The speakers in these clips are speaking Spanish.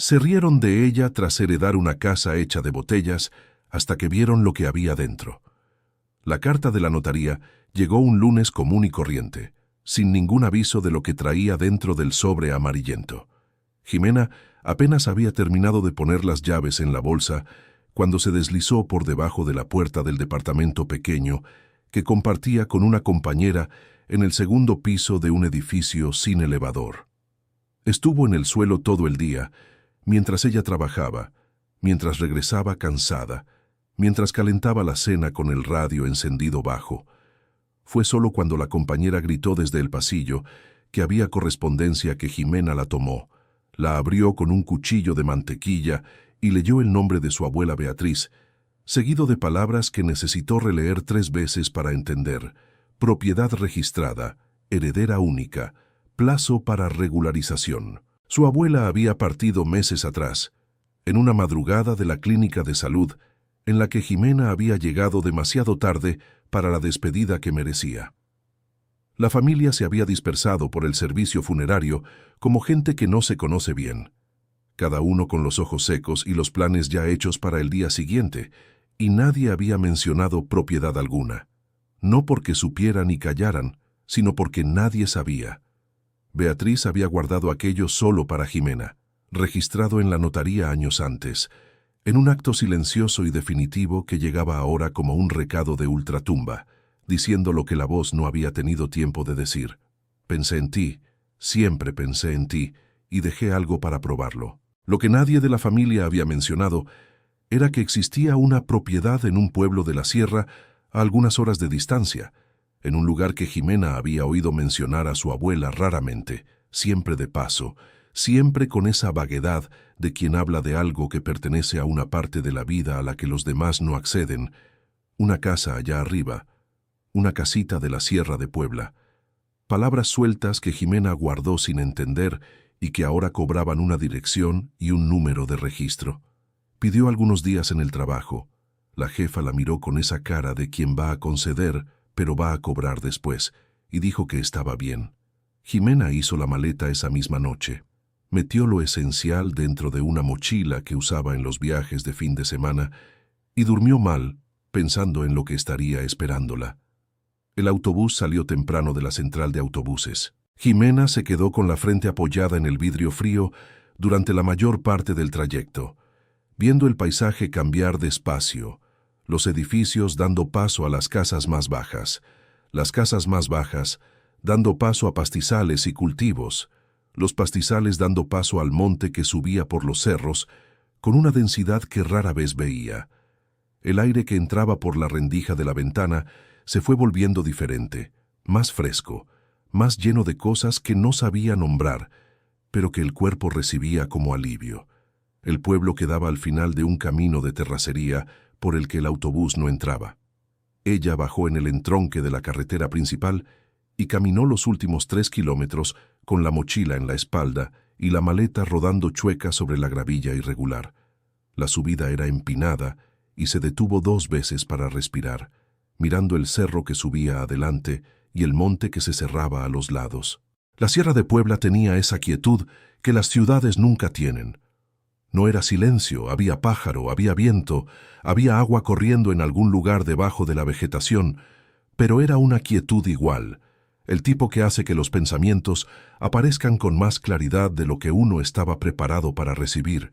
Se rieron de ella tras heredar una casa hecha de botellas hasta que vieron lo que había dentro. La carta de la notaría llegó un lunes común y corriente, sin ningún aviso de lo que traía dentro del sobre amarillento. Jimena apenas había terminado de poner las llaves en la bolsa cuando se deslizó por debajo de la puerta del departamento pequeño que compartía con una compañera en el segundo piso de un edificio sin elevador. Estuvo en el suelo todo el día, mientras ella trabajaba, mientras regresaba cansada, mientras calentaba la cena con el radio encendido bajo. Fue solo cuando la compañera gritó desde el pasillo que había correspondencia que Jimena la tomó, la abrió con un cuchillo de mantequilla y leyó el nombre de su abuela Beatriz, seguido de palabras que necesitó releer 3 veces para entender: propiedad registrada, heredera única, plazo para regularización. Su abuela había partido meses atrás, en una madrugada de la clínica de salud, en la que Jimena había llegado demasiado tarde para la despedida que merecía. La familia se había dispersado por el servicio funerario como gente que no se conoce bien, cada uno con los ojos secos y los planes ya hechos para el día siguiente, y nadie había mencionado propiedad alguna, no porque supieran ni callaran, sino porque nadie sabía. Beatriz había guardado aquello solo para Jimena, registrado en la notaría años antes, en un acto silencioso y definitivo que llegaba ahora como un recado de ultratumba, diciendo lo que la voz no había tenido tiempo de decir. Pensé en ti, siempre pensé en ti, y dejé algo para probarlo. Lo que nadie de la familia había mencionado era que existía una propiedad en un pueblo de la sierra a algunas horas de distancia, en un lugar que Jimena había oído mencionar a su abuela raramente, siempre de paso, siempre con esa vaguedad de quien habla de algo que pertenece a una parte de la vida a la que los demás no acceden, una casa allá arriba, una casita de la Sierra de Puebla. Palabras sueltas que Jimena guardó sin entender y que ahora cobraban una dirección y un número de registro. Pidió algunos días en el trabajo. La jefa la miró con esa cara de quien va a conceder, pero va a cobrar después, y dijo que estaba bien. Jimena hizo la maleta esa misma noche. Metió lo esencial dentro de una mochila que usaba en los viajes de fin de semana y durmió mal, pensando en lo que estaría esperándola. El autobús salió temprano de la central de autobuses. Jimena se quedó con la frente apoyada en el vidrio frío durante la mayor parte del trayecto, viendo el paisaje cambiar despacio, los edificios dando paso a las casas más bajas, las casas más bajas dando paso a pastizales y cultivos, los pastizales dando paso al monte que subía por los cerros con una densidad que rara vez veía. El aire que entraba por la rendija de la ventana se fue volviendo diferente, más fresco, más lleno de cosas que no sabía nombrar, pero que el cuerpo recibía como alivio. El pueblo quedaba al final de un camino de terracería por el que el autobús no entraba. Ella bajó en el entronque de la carretera principal y caminó los últimos 3 kilómetros con la mochila en la espalda y la maleta rodando chueca sobre la gravilla irregular. La subida era empinada y se detuvo 2 veces para respirar, mirando el cerro que subía adelante y el monte que se cerraba a los lados. La Sierra de Puebla tenía esa quietud que las ciudades nunca tienen. No era silencio, había pájaro, había viento, había agua corriendo en algún lugar debajo de la vegetación, pero era una quietud igual, el tipo que hace que los pensamientos aparezcan con más claridad de lo que uno estaba preparado para recibir.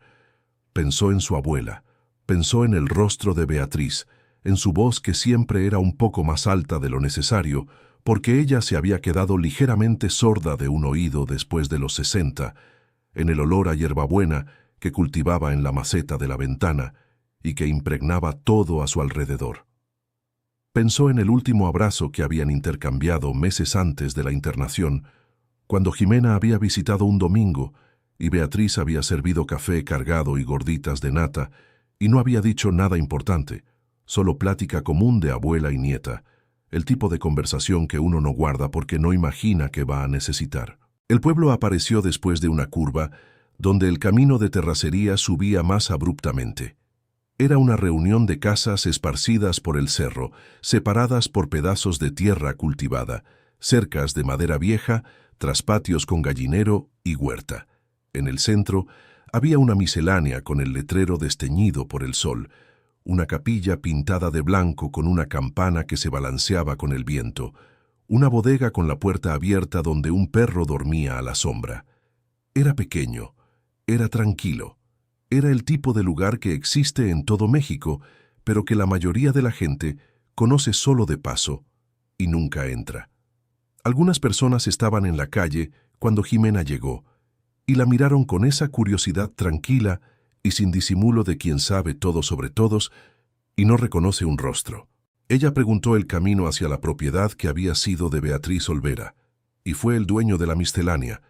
Pensó en su abuela, pensó en el rostro de Beatriz, en su voz que siempre era un poco más alta de lo necesario, porque ella se había quedado ligeramente sorda de un oído después de los 60, en el olor a hierbabuena que cultivaba en la maceta de la ventana y que impregnaba todo a su alrededor. Pensó en el último abrazo que habían intercambiado meses antes de la internación, cuando Jimena había visitado un domingo y Beatriz había servido café cargado y gorditas de nata y no había dicho nada importante, solo plática común de abuela y nieta, el tipo de conversación que uno no guarda porque no imagina que va a necesitar. El pueblo apareció después de una curva donde el camino de terracería subía más abruptamente. Era una reunión de casas esparcidas por el cerro, separadas por pedazos de tierra cultivada, cercas de madera vieja, traspatios con gallinero y huerta. En el centro Había una miscelánea con el letrero desteñido por el sol, una capilla pintada de blanco con una campana que se balanceaba con el viento, una bodega con la puerta abierta donde un perro dormía a la sombra. Era pequeño, era tranquilo, era el tipo de lugar que existe en todo México, pero que la mayoría de la gente conoce solo de paso y nunca entra. Algunas personas estaban en la calle cuando Jimena llegó y la miraron con esa curiosidad tranquila y sin disimulo de quien sabe todo sobre todos y no reconoce un rostro. Ella preguntó el camino hacia la propiedad que había sido de Beatriz Olvera, y fue el dueño de la miscelánea,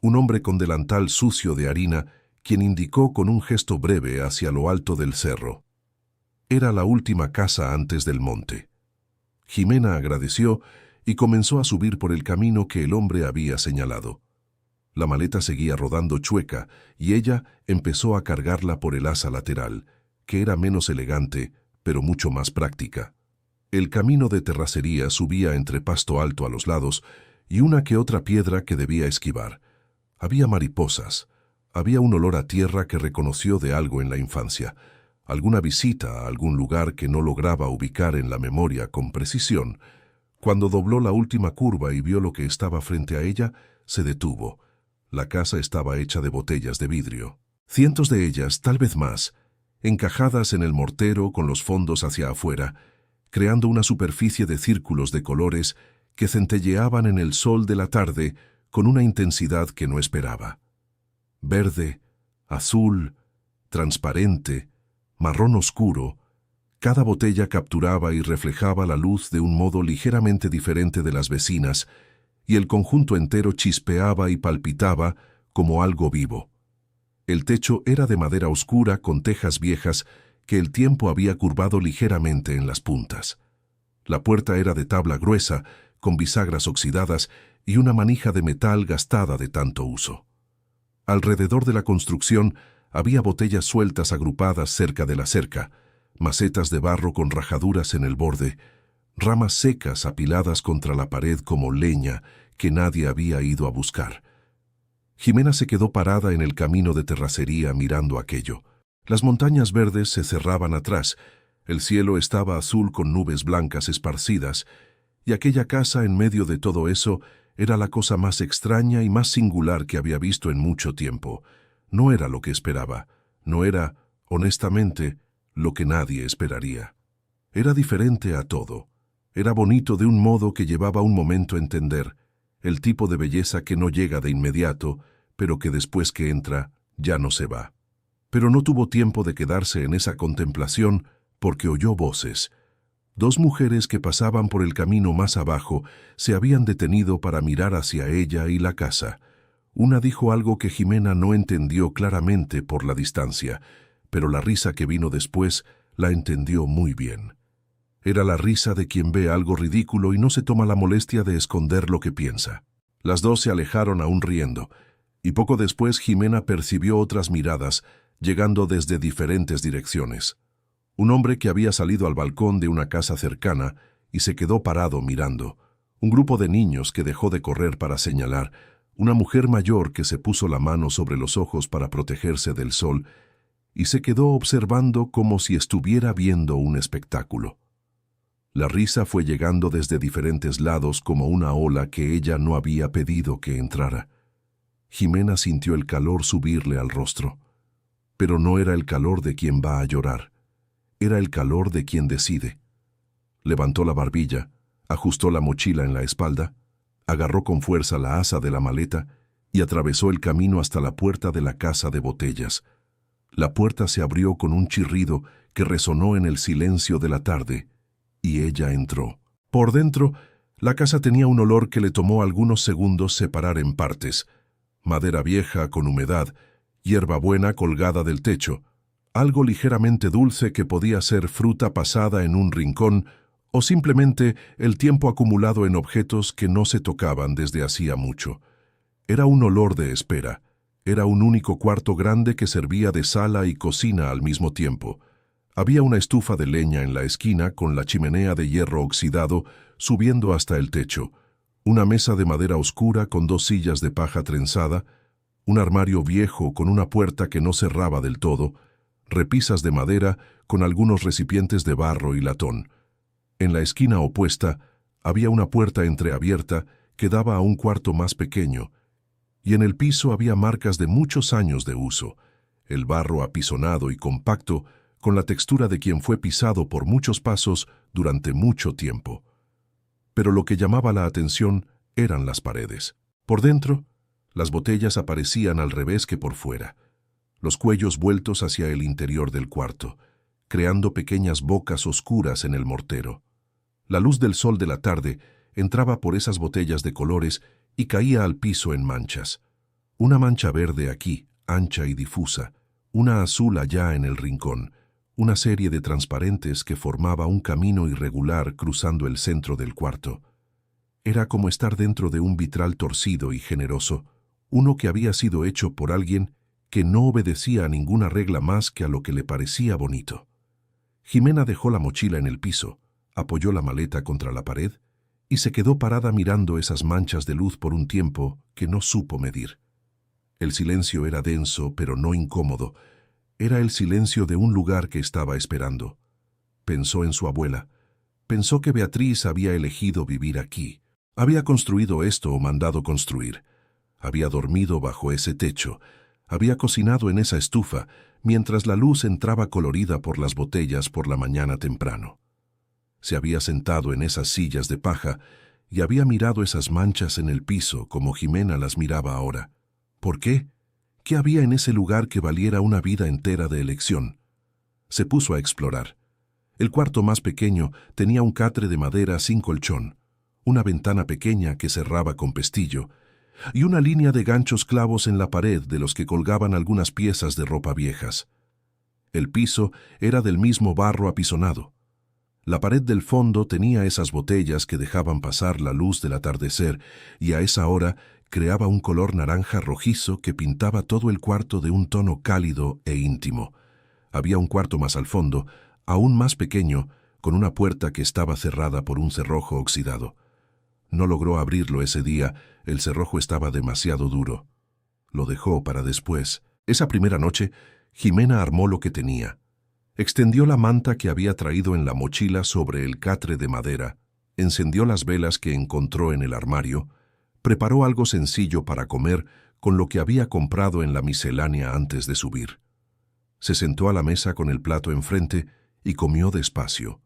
un hombre con delantal sucio de harina, quien indicó con un gesto breve hacia lo alto del cerro. Era la última casa antes del monte. Jimena agradeció y comenzó a subir por el camino que el hombre había señalado. La maleta seguía rodando chueca y ella empezó a cargarla por el asa lateral, que era menos elegante, pero mucho más práctica. El camino de terracería subía entre pasto alto a los lados y una que otra piedra que debía esquivar. Había mariposas, había un olor a tierra que reconoció de algo en la infancia, alguna visita a algún lugar que no lograba ubicar en la memoria con precisión. Cuando dobló la última curva y vio lo que estaba frente a ella, se detuvo. La casa estaba hecha de botellas de vidrio. Cientos de ellas, tal vez más, encajadas en el mortero con los fondos hacia afuera, creando una superficie de círculos de colores que centelleaban en el sol de la tarde con una intensidad que no esperaba. Verde, azul, transparente, marrón oscuro, cada botella capturaba y reflejaba la luz de un modo ligeramente diferente de las vecinas, y el conjunto entero chispeaba y palpitaba como algo vivo. El techo era de madera oscura con tejas viejas que el tiempo había curvado ligeramente en las puntas. La puerta era de tabla gruesa, con bisagras oxidadas y una manija de metal gastada de tanto uso. Alrededor de la construcción había botellas sueltas agrupadas cerca de la cerca, macetas de barro con rajaduras en el borde, ramas secas apiladas contra la pared como leña que nadie había ido a buscar. Jimena se quedó parada en el camino de terracería mirando aquello. Las montañas verdes se cerraban atrás, el cielo estaba azul con nubes blancas esparcidas, y aquella casa en medio de todo eso era la cosa más extraña y más singular que había visto en mucho tiempo. No era lo que esperaba, no era, honestamente, lo que nadie esperaría. Era diferente a todo. Era bonito de un modo que llevaba un momento entender, el tipo de belleza que no llega de inmediato, pero que después que entra, ya no se va. Pero no tuvo tiempo de quedarse en esa contemplación porque oyó voces. Dos mujeres que pasaban por el camino más abajo se habían detenido para mirar hacia ella y la casa. Una dijo algo que Jimena no entendió claramente por la distancia, pero la risa que vino después la entendió muy bien. Era la risa de quien ve algo ridículo y no se toma la molestia de esconder lo que piensa. Las dos se alejaron aún riendo, y poco después Jimena percibió otras miradas, llegando desde diferentes direcciones. Un hombre que había salido al balcón de una casa cercana y se quedó parado mirando, un grupo de niños que dejó de correr para señalar, una mujer mayor que se puso la mano sobre los ojos para protegerse del sol y se quedó observando como si estuviera viendo un espectáculo. La risa fue llegando desde diferentes lados como una ola que ella no había pedido que entrara. Jimena sintió el calor subirle al rostro, pero no era el calor de quien va a llorar. Era el calor de quien decide. Levantó la barbilla, ajustó la mochila en la espalda, agarró con fuerza la asa de la maleta y atravesó el camino hasta la puerta de la casa de botellas. La puerta se abrió con un chirrido que resonó en el silencio de la tarde, y ella entró. Por dentro, la casa tenía un olor que le tomó algunos segundos separar en partes. Madera vieja con humedad, hierbabuena colgada del techo, algo ligeramente dulce que podía ser fruta pasada en un rincón o simplemente el tiempo acumulado en objetos que no se tocaban desde hacía mucho. Era un olor de espera. Era un único cuarto grande que servía de sala y cocina al mismo tiempo. Había una estufa de leña en la esquina con la chimenea de hierro oxidado subiendo hasta el techo, una mesa de madera oscura con dos sillas de paja trenzada, Un armario viejo con una puerta que no cerraba del todo, repisas de madera con algunos recipientes de barro y latón. En la esquina opuesta había una puerta entreabierta que daba a un cuarto más pequeño, y en el piso había marcas de muchos años de uso, el barro apisonado y compacto, con la textura de quien fue pisado por muchos pasos durante mucho tiempo. Pero lo que llamaba la atención eran las paredes. Por dentro, las botellas aparecían al revés que por fuera, los cuellos vueltos hacia el interior del cuarto, creando pequeñas bocas oscuras en el mortero. La luz del sol de la tarde entraba por esas botellas de colores y caía al piso en manchas. Una mancha verde aquí, ancha y difusa, una azul allá en el rincón, una serie de transparentes que formaba un camino irregular cruzando el centro del cuarto. Era como estar dentro de un vitral torcido y generoso, uno que había sido hecho por alguien que no obedecía a ninguna regla más que a lo que le parecía bonito. Jimena dejó la mochila en el piso, apoyó la maleta contra la pared y se quedó parada mirando esas manchas de luz por un tiempo que no supo medir. El silencio era denso, pero no incómodo. Era el silencio de un lugar que estaba esperando. Pensó en su abuela. Pensó que Beatriz había elegido vivir aquí. Había construido esto o mandado construir. Había dormido bajo ese techo. Había cocinado en esa estufa, mientras la luz entraba colorida por las botellas por la mañana temprano. Se había sentado en esas sillas de paja y había mirado esas manchas en el piso como Jimena las miraba ahora. ¿Por qué? ¿Qué había en ese lugar que valiera una vida entera de elección? Se puso a explorar. El cuarto más pequeño tenía un catre de madera sin colchón, una ventana pequeña que cerraba con pestillo, y una línea de ganchos clavos en la pared de los que colgaban algunas piezas de ropa viejas. El piso era del mismo barro apisonado. La pared del fondo tenía esas botellas que dejaban pasar la luz del atardecer y a esa hora creaba un color naranja rojizo que pintaba todo el cuarto de un tono cálido e íntimo. Había un cuarto más al fondo, aún más pequeño, con una puerta que estaba cerrada por un cerrojo oxidado. No logró abrirlo ese día, el cerrojo estaba demasiado duro. Lo dejó para después. Esa primera noche, Jimena armó lo que tenía. Extendió la manta que había traído en la mochila sobre el catre de madera, encendió las velas que encontró en el armario, preparó algo sencillo para comer con lo que había comprado en la miscelánea antes de subir. Se sentó a la mesa con el plato enfrente y comió despacio,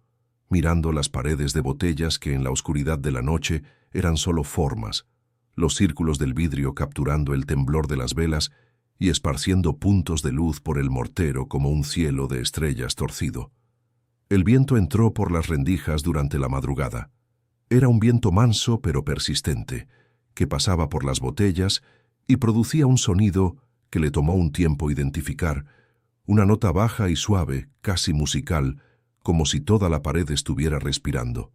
mirando las paredes de botellas que en la oscuridad de la noche eran solo formas, los círculos del vidrio capturando el temblor de las velas y esparciendo puntos de luz por el mortero como un cielo de estrellas torcido. El viento entró por las rendijas durante la madrugada. Era un viento manso pero persistente, que pasaba por las botellas y producía un sonido que le tomó un tiempo identificar, una nota baja y suave, casi musical, como si toda la pared estuviera respirando.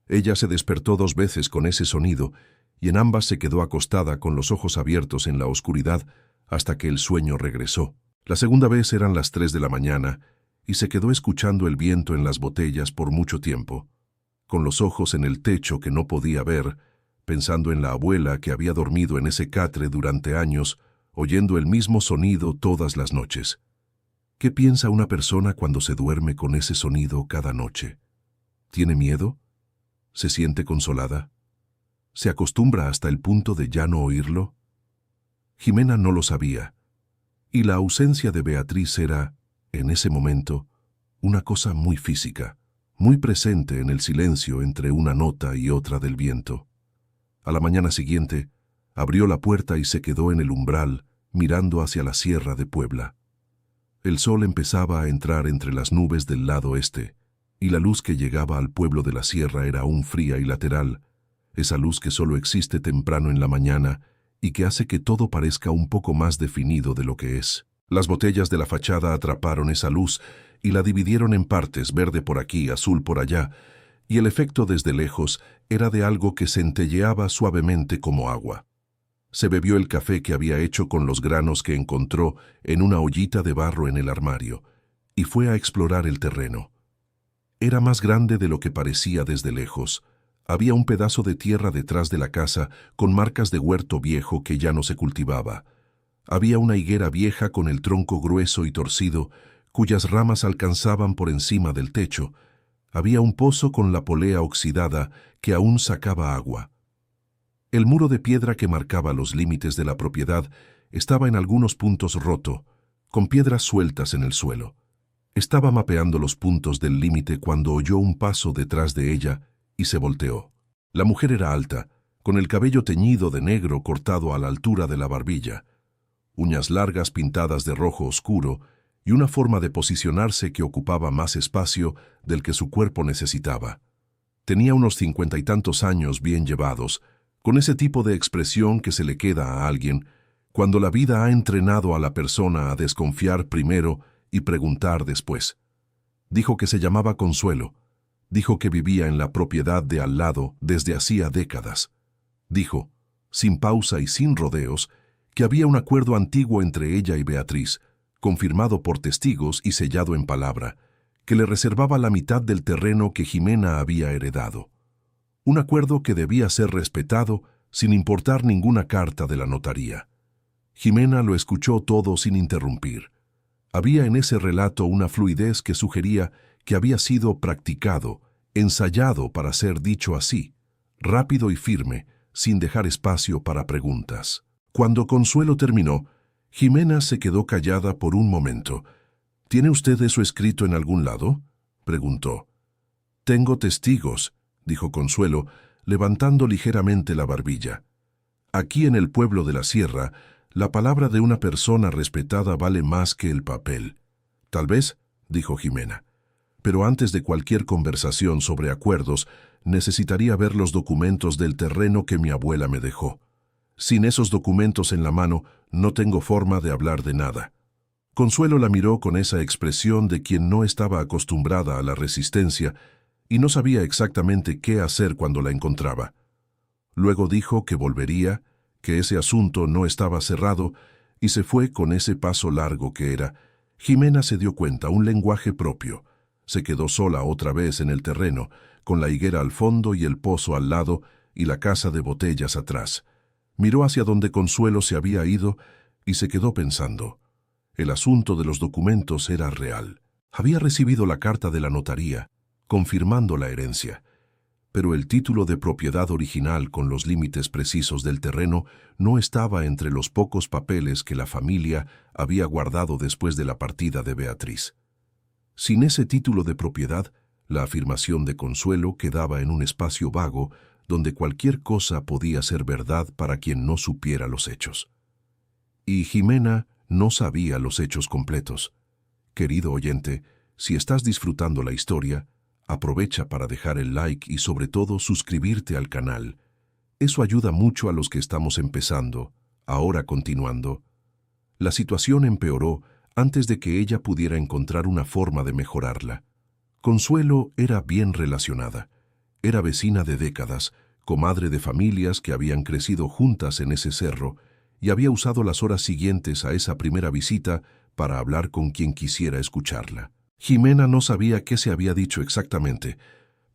Ella se despertó 2 veces con ese sonido y en ambas se quedó acostada con los ojos abiertos en la oscuridad hasta que el sueño regresó. La segunda vez eran las 3 de la mañana y se quedó escuchando el viento en las botellas por mucho tiempo, con los ojos en el techo que no podía ver, pensando en la abuela que había dormido en ese catre durante años, oyendo el mismo sonido todas las noches. ¿Qué piensa una persona cuando se duerme con ese sonido cada noche? ¿Tiene miedo? ¿Se siente consolada? ¿Se acostumbra hasta el punto de ya no oírlo? Jimena no lo sabía, y la ausencia de Beatriz era, en ese momento, una cosa muy física, muy presente en el silencio entre una nota y otra del viento. A la mañana siguiente, abrió la puerta y se quedó en el umbral, mirando hacia la sierra de Puebla. El sol empezaba a entrar entre las nubes del lado este, y la luz que llegaba al pueblo de la sierra era aún fría y lateral, esa luz que solo existe temprano en la mañana y que hace que todo parezca un poco más definido de lo que es. Las botellas de la fachada atraparon esa luz y la dividieron en partes, verde por aquí, azul por allá, y el efecto desde lejos era de algo que centelleaba suavemente como agua. Se bebió el café que había hecho con los granos que encontró en una ollita de barro en el armario, y fue a explorar el terreno. Era más grande de lo que parecía desde lejos. Había un pedazo de tierra detrás de la casa con marcas de huerto viejo que ya no se cultivaba. Había una higuera vieja con el tronco grueso y torcido, cuyas ramas alcanzaban por encima del techo. Había un pozo con la polea oxidada que aún sacaba agua. El muro de piedra que marcaba los límites de la propiedad estaba en algunos puntos roto, con piedras sueltas en el suelo. Estaba mapeando los puntos del límite cuando oyó un paso detrás de ella y se volteó. La mujer era alta, con el cabello teñido de negro cortado a la altura de la barbilla, uñas largas pintadas de rojo oscuro y una forma de posicionarse que ocupaba más espacio del que su cuerpo necesitaba. Tenía unos 50 y tantos años bien llevados, con ese tipo de expresión que se le queda a alguien cuando la vida ha entrenado a la persona a desconfiar primero y preguntar después. Dijo que se llamaba Consuelo. Dijo que vivía en la propiedad de al lado desde hacía décadas. Dijo, sin pausa y sin rodeos, que había un acuerdo antiguo entre ella y Beatriz, confirmado por testigos y sellado en palabra, que le reservaba la mitad del terreno que Jimena había heredado. Un acuerdo que debía ser respetado sin importar ninguna carta de la notaría. Jimena lo escuchó todo sin interrumpir. Había en ese relato una fluidez que sugería que había sido practicado, ensayado para ser dicho así, rápido y firme, sin dejar espacio para preguntas. Cuando Consuelo terminó, Jimena se quedó callada por un momento. ¿Tiene usted eso escrito en algún lado?, preguntó. Tengo testigos, dijo Consuelo, levantando ligeramente la barbilla. Aquí en el pueblo de la Sierra, la palabra de una persona respetada vale más que el papel. Tal vez, dijo Jimena. Pero antes de cualquier conversación sobre acuerdos, necesitaría ver los documentos del terreno que mi abuela me dejó. Sin esos documentos en la mano, no tengo forma de hablar de nada. Consuelo la miró con esa expresión de quien no estaba acostumbrada a la resistencia y no sabía exactamente qué hacer cuando la encontraba. Luego dijo que volvería, que ese asunto no estaba cerrado, y se fue con ese paso largo que era. Jimena se dio cuenta, un lenguaje propio. Se quedó sola otra vez en el terreno, con la higuera al fondo y el pozo al lado y la casa de botellas atrás. Miró hacia donde Consuelo se había ido y se quedó pensando. El asunto de los documentos era real. Había recibido la carta de la notaría, confirmando la herencia, pero el título de propiedad original con los límites precisos del terreno no estaba entre los pocos papeles que la familia había guardado después de la partida de Beatriz. Sin ese título de propiedad, la afirmación de Consuelo quedaba en un espacio vago donde cualquier cosa podía ser verdad para quien no supiera los hechos. Y Jimena no sabía los hechos completos. Querido oyente, si estás disfrutando la historia, aprovecha para dejar el like y sobre todo suscribirte al canal. Eso ayuda mucho a los que estamos empezando. Ahora continuando. La situación empeoró antes de que ella pudiera encontrar una forma de mejorarla. Consuelo era bien relacionada. Era vecina de décadas, comadre de familias que habían crecido juntas en ese cerro y había usado las horas siguientes a esa primera visita para hablar con quien quisiera escucharla. Jimena no sabía qué se había dicho exactamente,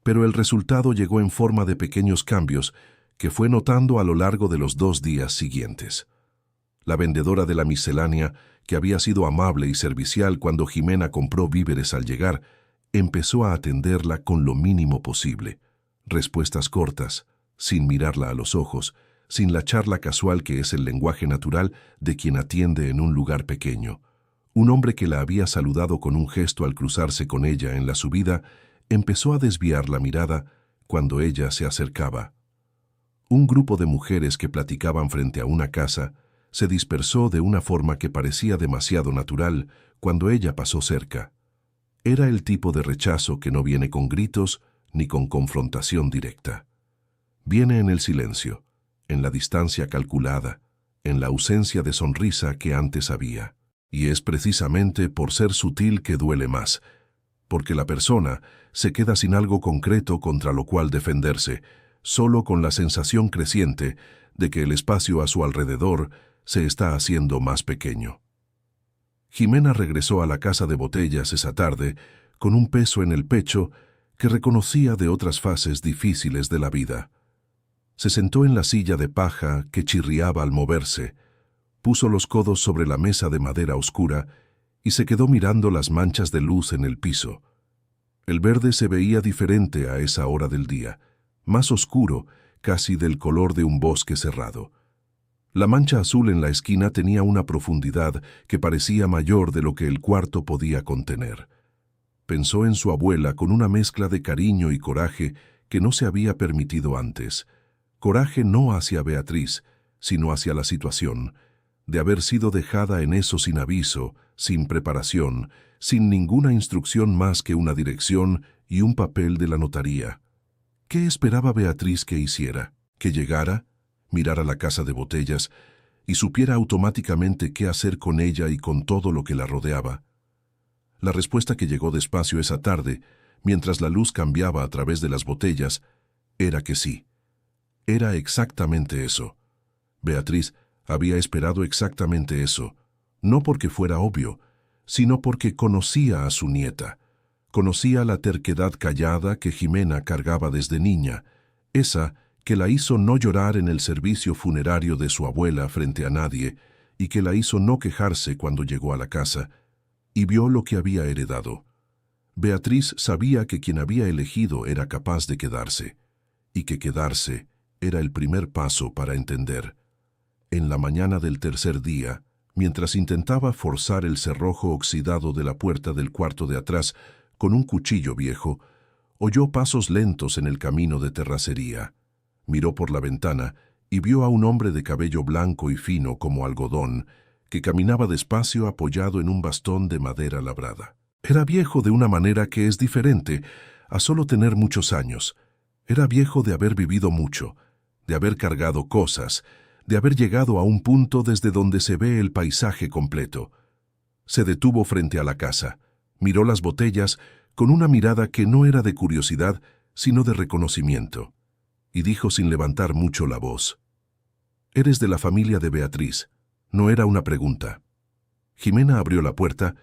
pero el resultado llegó en forma de pequeños cambios que fue notando a lo largo de los 2 días siguientes. La vendedora de la miscelánea, que había sido amable y servicial cuando Jimena compró víveres al llegar, empezó a atenderla con lo mínimo posible. Respuestas cortas, sin mirarla a los ojos, sin la charla casual que es el lenguaje natural de quien atiende en un lugar pequeño. Un hombre que la había saludado con un gesto al cruzarse con ella en la subida, empezó a desviar la mirada cuando ella se acercaba. Un grupo de mujeres que platicaban frente a una casa se dispersó de una forma que parecía demasiado natural cuando ella pasó cerca. Era el tipo de rechazo que no viene con gritos ni con confrontación directa. Viene en el silencio, en la distancia calculada, en la ausencia de sonrisa que antes había. Y es precisamente por ser sutil que duele más, porque la persona se queda sin algo concreto contra lo cual defenderse, solo con la sensación creciente de que el espacio a su alrededor se está haciendo más pequeño. Jimena regresó a la casa de botellas esa tarde con un peso en el pecho que reconocía de otras fases difíciles de la vida. Se sentó en la silla de paja que chirriaba al moverse, Puso los codos sobre la mesa de madera oscura y se quedó mirando las manchas de luz en el piso. El verde se veía diferente a esa hora del día, más oscuro, casi del color de un bosque cerrado. La mancha azul en la esquina tenía una profundidad que parecía mayor de lo que el cuarto podía contener. Pensó en su abuela con una mezcla de cariño y coraje que no se había permitido antes. Coraje no hacia Beatriz, sino hacia la situación, de haber sido dejada en eso sin aviso, sin preparación, sin ninguna instrucción más que una dirección y un papel de la notaría. ¿Qué esperaba Beatriz que hiciera? ¿Que llegara, mirara la casa de botellas y supiera automáticamente qué hacer con ella y con todo lo que la rodeaba? La respuesta que llegó despacio esa tarde, mientras la luz cambiaba a través de las botellas, era que sí. Era exactamente eso. Beatriz había esperado exactamente eso, no porque fuera obvio, sino porque conocía a su nieta. Conocía la terquedad callada que Jimena cargaba desde niña, esa que la hizo no llorar en el servicio funerario de su abuela frente a nadie y que la hizo no quejarse cuando llegó a la casa, y vio lo que había heredado. Beatriz sabía que quien había elegido era capaz de quedarse, y que quedarse era el primer paso para entender. En la mañana del tercer día, mientras intentaba forzar el cerrojo oxidado de la puerta del cuarto de atrás con un cuchillo viejo, oyó pasos lentos en el camino de terracería. Miró por la ventana y vio a un hombre de cabello blanco y fino como algodón, que caminaba despacio apoyado en un bastón de madera labrada. Era viejo de una manera que es diferente a solo tener muchos años. Era viejo de haber vivido mucho, de haber cargado cosas, de haber llegado a un punto desde donde se ve el paisaje completo. Se detuvo frente a la casa, miró las botellas con una mirada que no era de curiosidad, sino de reconocimiento, y dijo sin levantar mucho la voz: «Eres de la familia de Beatriz». No era una pregunta. Jimena abrió la puerta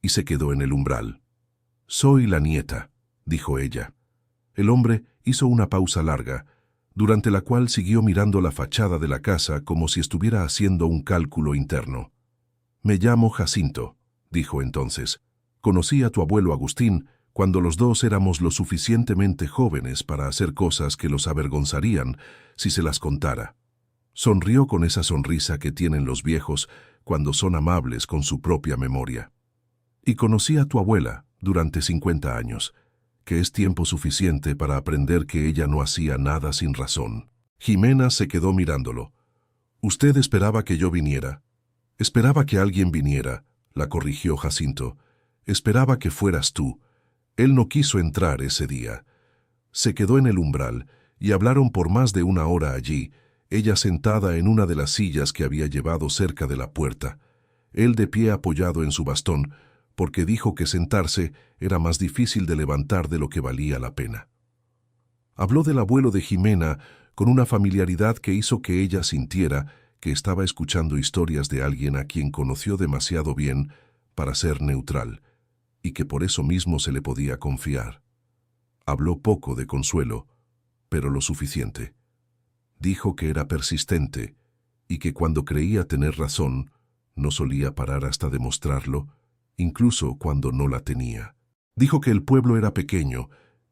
y se quedó en el umbral. «Soy la nieta», dijo ella. El hombre hizo una pausa larga, durante la cual siguió mirando la fachada de la casa como si estuviera haciendo un cálculo interno. «Me llamo Jacinto», dijo entonces. «Conocí a tu abuelo Agustín cuando los dos éramos lo suficientemente jóvenes para hacer cosas que los avergonzarían si se las contara». Sonrió con esa sonrisa que tienen los viejos cuando son amables con su propia memoria. «Y conocí a tu abuela durante 50 años, que es tiempo suficiente para aprender que ella no hacía nada sin razón». Jimena se quedó mirándolo. «Usted esperaba que yo viniera». «Esperaba que alguien viniera», la corrigió Jacinto. «Esperaba que fueras tú. Él no quiso entrar ese día». Se quedó en el umbral y hablaron por más de una hora allí, ella sentada en una de las sillas que había llevado cerca de la puerta, él de pie apoyado en su bastón, porque dijo que sentarse era más difícil de levantar de lo que valía la pena. Habló del abuelo de Jimena con una familiaridad que hizo que ella sintiera que estaba escuchando historias de alguien a quien conoció demasiado bien para ser neutral, y que por eso mismo se le podía confiar. Habló poco de Consuelo, pero lo suficiente. Dijo que era persistente y que cuando creía tener razón, no solía parar hasta demostrarlo, incluso cuando no la tenía. Dijo que el pueblo era pequeño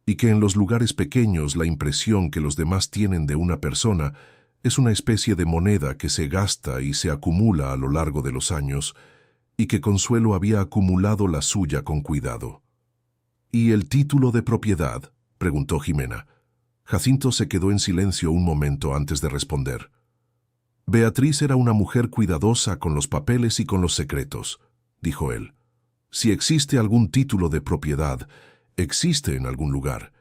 y que en los lugares pequeños la impresión que los demás tienen de una persona es una especie de moneda que se gasta y se acumula a lo largo de los años, y que Consuelo había acumulado la suya con cuidado. «¿Y el título de propiedad?», preguntó Jimena. Jacinto se quedó en silencio un momento antes de responder. «Beatriz era una mujer cuidadosa con los papeles y con los secretos», dijo él. «Si existe algún título de propiedad, existe en algún lugar.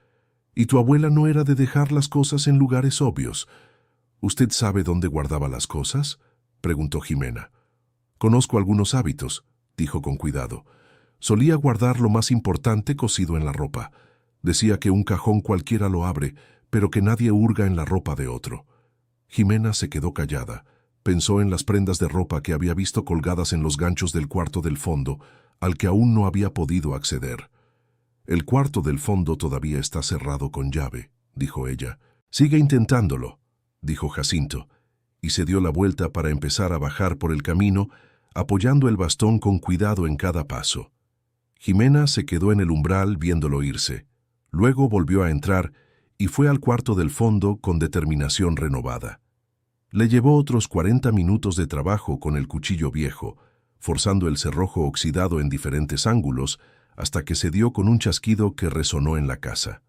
Y tu abuela no era de dejar las cosas en lugares obvios». «¿Usted sabe dónde guardaba las cosas?», preguntó Jimena. «Conozco algunos hábitos», dijo con cuidado. «Solía guardar lo más importante cosido en la ropa. Decía que un cajón cualquiera lo abre, pero que nadie hurga en la ropa de otro». Jimena se quedó callada. Pensó en las prendas de ropa que había visto colgadas en los ganchos del cuarto del fondo, al que aún no había podido acceder. «El cuarto del fondo todavía está cerrado con llave», dijo ella. «Sigue intentándolo», dijo Jacinto, y se dio la vuelta para empezar a bajar por el camino, apoyando el bastón con cuidado en cada paso. Jimena se quedó en el umbral viéndolo irse. Luego volvió a entrar y fue al cuarto del fondo con determinación renovada. Le llevó otros 40 minutos de trabajo con el cuchillo viejo, forzando el cerrojo oxidado en diferentes ángulos, hasta que se dio con un chasquido que resonó en la casa.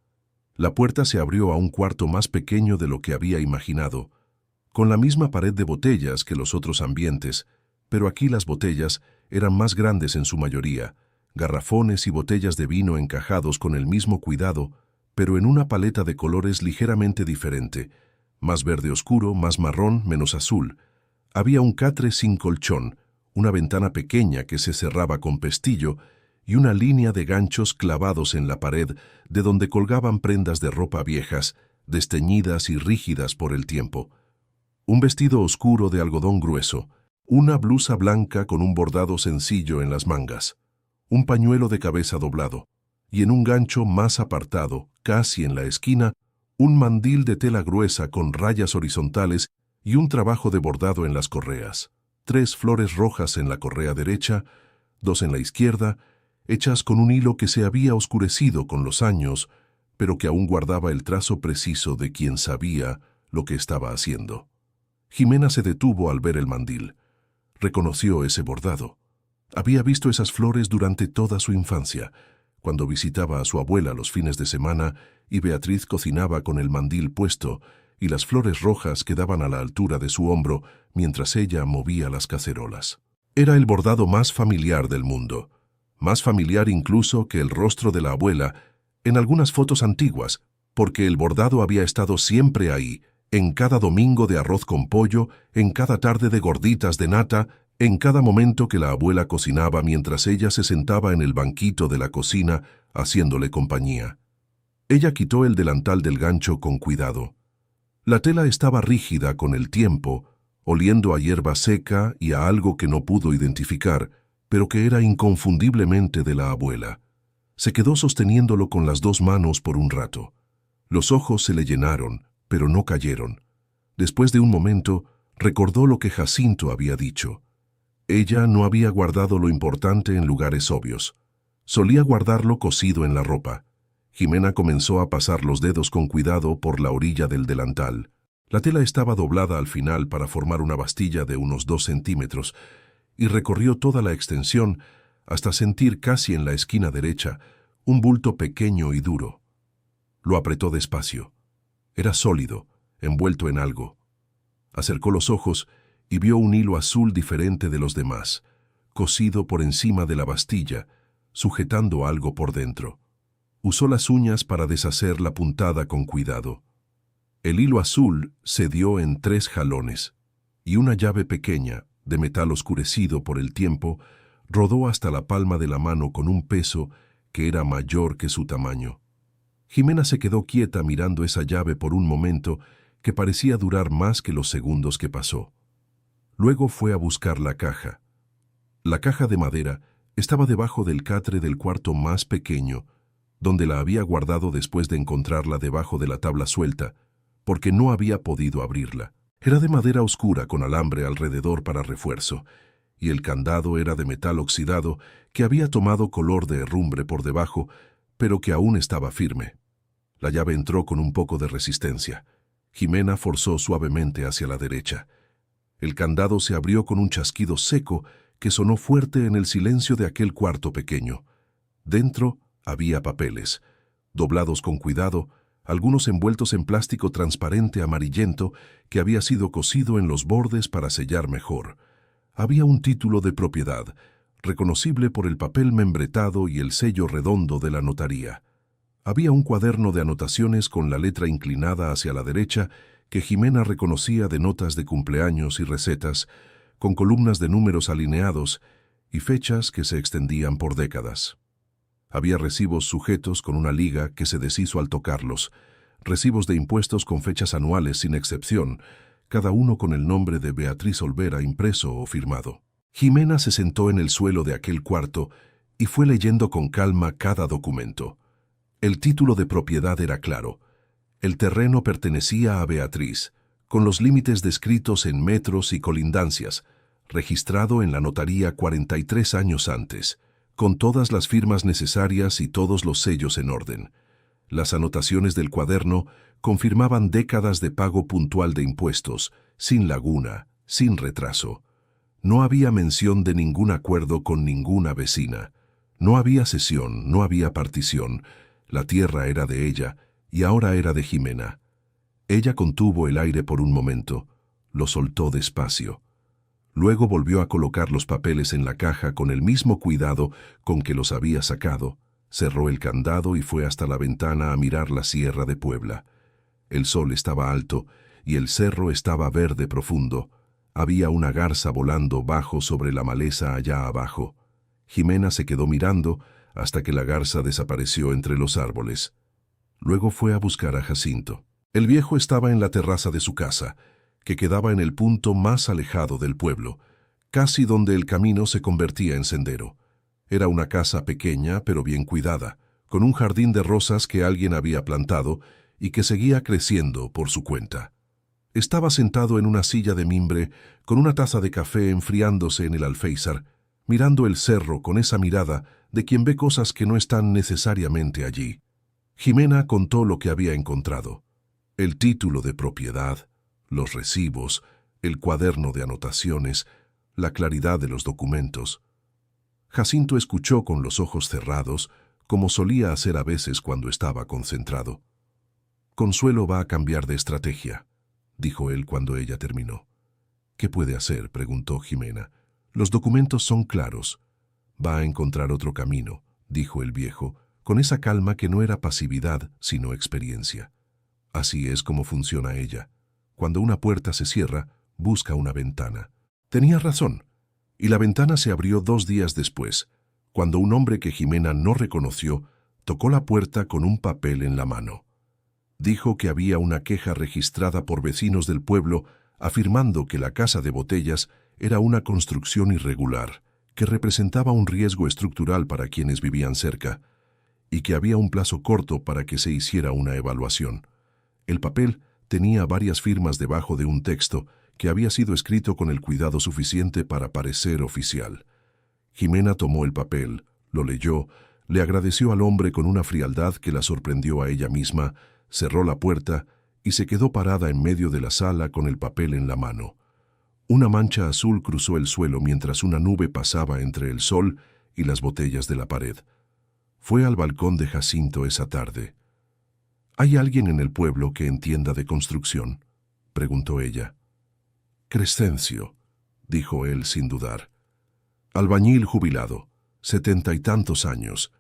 La puerta se abrió a un cuarto más pequeño de lo que había imaginado, con la misma pared de botellas que los otros ambientes, pero aquí las botellas eran más grandes en su mayoría, garrafones y botellas de vino encajados con el mismo cuidado, pero en una paleta de colores ligeramente diferente, más verde oscuro, más marrón, menos azul. Había un catre sin colchón, una ventana pequeña que se cerraba con pestillo y una línea de ganchos clavados en la pared de donde colgaban prendas de ropa viejas, desteñidas y rígidas por el tiempo. Un vestido oscuro de algodón grueso, una blusa blanca con un bordado sencillo en las mangas, un pañuelo de cabeza doblado, y en un gancho más apartado, casi en la esquina, un mandil de tela gruesa con rayas horizontales y un trabajo de bordado en las correas. 3 flores rojas en la correa derecha, 2 en la izquierda, hechas con un hilo que se había oscurecido con los años, pero que aún guardaba el trazo preciso de quien sabía lo que estaba haciendo. Jimena se detuvo al ver el mandil. Reconoció ese bordado. Había visto esas flores durante toda su infancia, cuando visitaba a su abuela los fines de semana y Beatriz cocinaba con el mandil puesto y las flores rojas quedaban a la altura de su hombro mientras ella movía las cacerolas. Era el bordado más familiar del mundo, más familiar incluso que el rostro de la abuela en algunas fotos antiguas, porque el bordado había estado siempre ahí, en cada domingo de arroz con pollo, en cada tarde de gorditas de nata, en cada momento que la abuela cocinaba mientras ella se sentaba en el banquito de la cocina haciéndole compañía. Ella quitó el delantal del gancho con cuidado. La tela estaba rígida con el tiempo, oliendo a hierba seca y a algo que no pudo identificar, pero que era inconfundiblemente de la abuela. Se quedó sosteniéndolo con las 2 manos por un rato. Los ojos se le llenaron, pero no cayeron. Después de un momento, recordó lo que Jacinto había dicho. Ella no había guardado lo importante en lugares obvios. Solía guardarlo cosido en la ropa. Jimena comenzó a pasar los dedos con cuidado por la orilla del delantal. La tela estaba doblada al final para formar una bastilla de unos 2 centímetros, y recorrió toda la extensión hasta sentir casi en la esquina derecha un bulto pequeño y duro. Lo apretó despacio. Era sólido, envuelto en algo. Acercó los ojos y vio un hilo azul diferente de los demás, cosido por encima de la bastilla, sujetando algo por dentro. Usó las uñas para deshacer la puntada con cuidado. El hilo azul se dio en 3 jalones, y una llave pequeña, de metal oscurecido por el tiempo, rodó hasta la palma de la mano con un peso que era mayor que su tamaño. Jimena se quedó quieta mirando esa llave por un momento que parecía durar más que los segundos que pasó. Luego fue a buscar la caja. La caja de madera estaba debajo del catre del cuarto más pequeño, donde la había guardado después de encontrarla debajo de la tabla suelta, porque no había podido abrirla. Era de madera oscura con alambre alrededor para refuerzo, y el candado era de metal oxidado que había tomado color de herrumbre por debajo, pero que aún estaba firme. La llave entró con un poco de resistencia. Jimena forzó suavemente hacia la derecha. El candado se abrió con un chasquido seco que sonó fuerte en el silencio de aquel cuarto pequeño. Dentro había papeles, doblados con cuidado, algunos envueltos en plástico transparente amarillento que había sido cosido en los bordes para sellar mejor. Había un título de propiedad, reconocible por el papel membretado y el sello redondo de la notaría. Había un cuaderno de anotaciones con la letra inclinada hacia la derecha que Jimena reconocía de notas de cumpleaños y recetas, con columnas de números alineados y fechas que se extendían por décadas. Había recibos sujetos con una liga que se deshizo al tocarlos, recibos de impuestos con fechas anuales sin excepción, cada uno con el nombre de Beatriz Olvera impreso o firmado. Jimena se sentó en el suelo de aquel cuarto y fue leyendo con calma cada documento. El título de propiedad era claro. El terreno pertenecía a Beatriz, con los límites descritos en metros y colindancias, registrado en la notaría 43 años antes, con todas las firmas necesarias y todos los sellos en orden. Las anotaciones del cuaderno confirmaban décadas de pago puntual de impuestos, sin laguna, sin retraso. No había mención de ningún acuerdo con ninguna vecina. No había cesión, no había partición. La tierra era de ella y ahora era de Jimena. Ella contuvo el aire por un momento, lo soltó despacio. Luego volvió a colocar los papeles en la caja con el mismo cuidado con que los había sacado, cerró el candado y fue hasta la ventana a mirar la Sierra de Puebla. El sol estaba alto y el cerro estaba verde profundo. Había una garza volando bajo sobre la maleza allá abajo. Jimena se quedó mirando hasta que la garza desapareció entre los árboles. Luego fue a buscar a Jacinto. El viejo estaba en la terraza de su casa, que quedaba en el punto más alejado del pueblo, casi donde el camino se convertía en sendero. Era una casa pequeña pero bien cuidada, con un jardín de rosas que alguien había plantado y que seguía creciendo por su cuenta. Estaba sentado en una silla de mimbre, con una taza de café enfriándose en el alféizar, mirando el cerro con esa mirada de quien ve cosas que no están necesariamente allí. Jimena contó lo que había encontrado: el título de propiedad, los recibos, el cuaderno de anotaciones, la claridad de los documentos. Jacinto escuchó con los ojos cerrados, como solía hacer a veces cuando estaba concentrado. «Consuelo va a cambiar de estrategia», dijo él cuando ella terminó. «¿Qué puede hacer?», preguntó Jimena. «Los documentos son claros». «Va a encontrar otro camino», dijo el viejo, con esa calma que no era pasividad, sino experiencia. Así es como funciona ella. Cuando una puerta se cierra, busca una ventana. Tenía razón, y la ventana se abrió 2 días después, cuando un hombre que Jimena no reconoció tocó la puerta con un papel en la mano. Dijo que había una queja registrada por vecinos del pueblo afirmando que la casa de Botellas era una construcción irregular, que representaba un riesgo estructural para quienes vivían cerca, y que había un plazo corto para que se hiciera una evaluación. El papel tenía varias firmas debajo de un texto que había sido escrito con el cuidado suficiente para parecer oficial. Jimena tomó el papel, lo leyó, le agradeció al hombre con una frialdad que la sorprendió a ella misma, cerró la puerta y se quedó parada en medio de la sala con el papel en la mano. Una mancha azul cruzó el suelo mientras una nube pasaba entre el sol y las botellas de la pared. Fue al balcón de Jacinto esa tarde. «¿Hay alguien en el pueblo que entienda de construcción?», preguntó ella. «Crescencio», dijo él sin dudar. «Albañil jubilado, 70 y tantos años.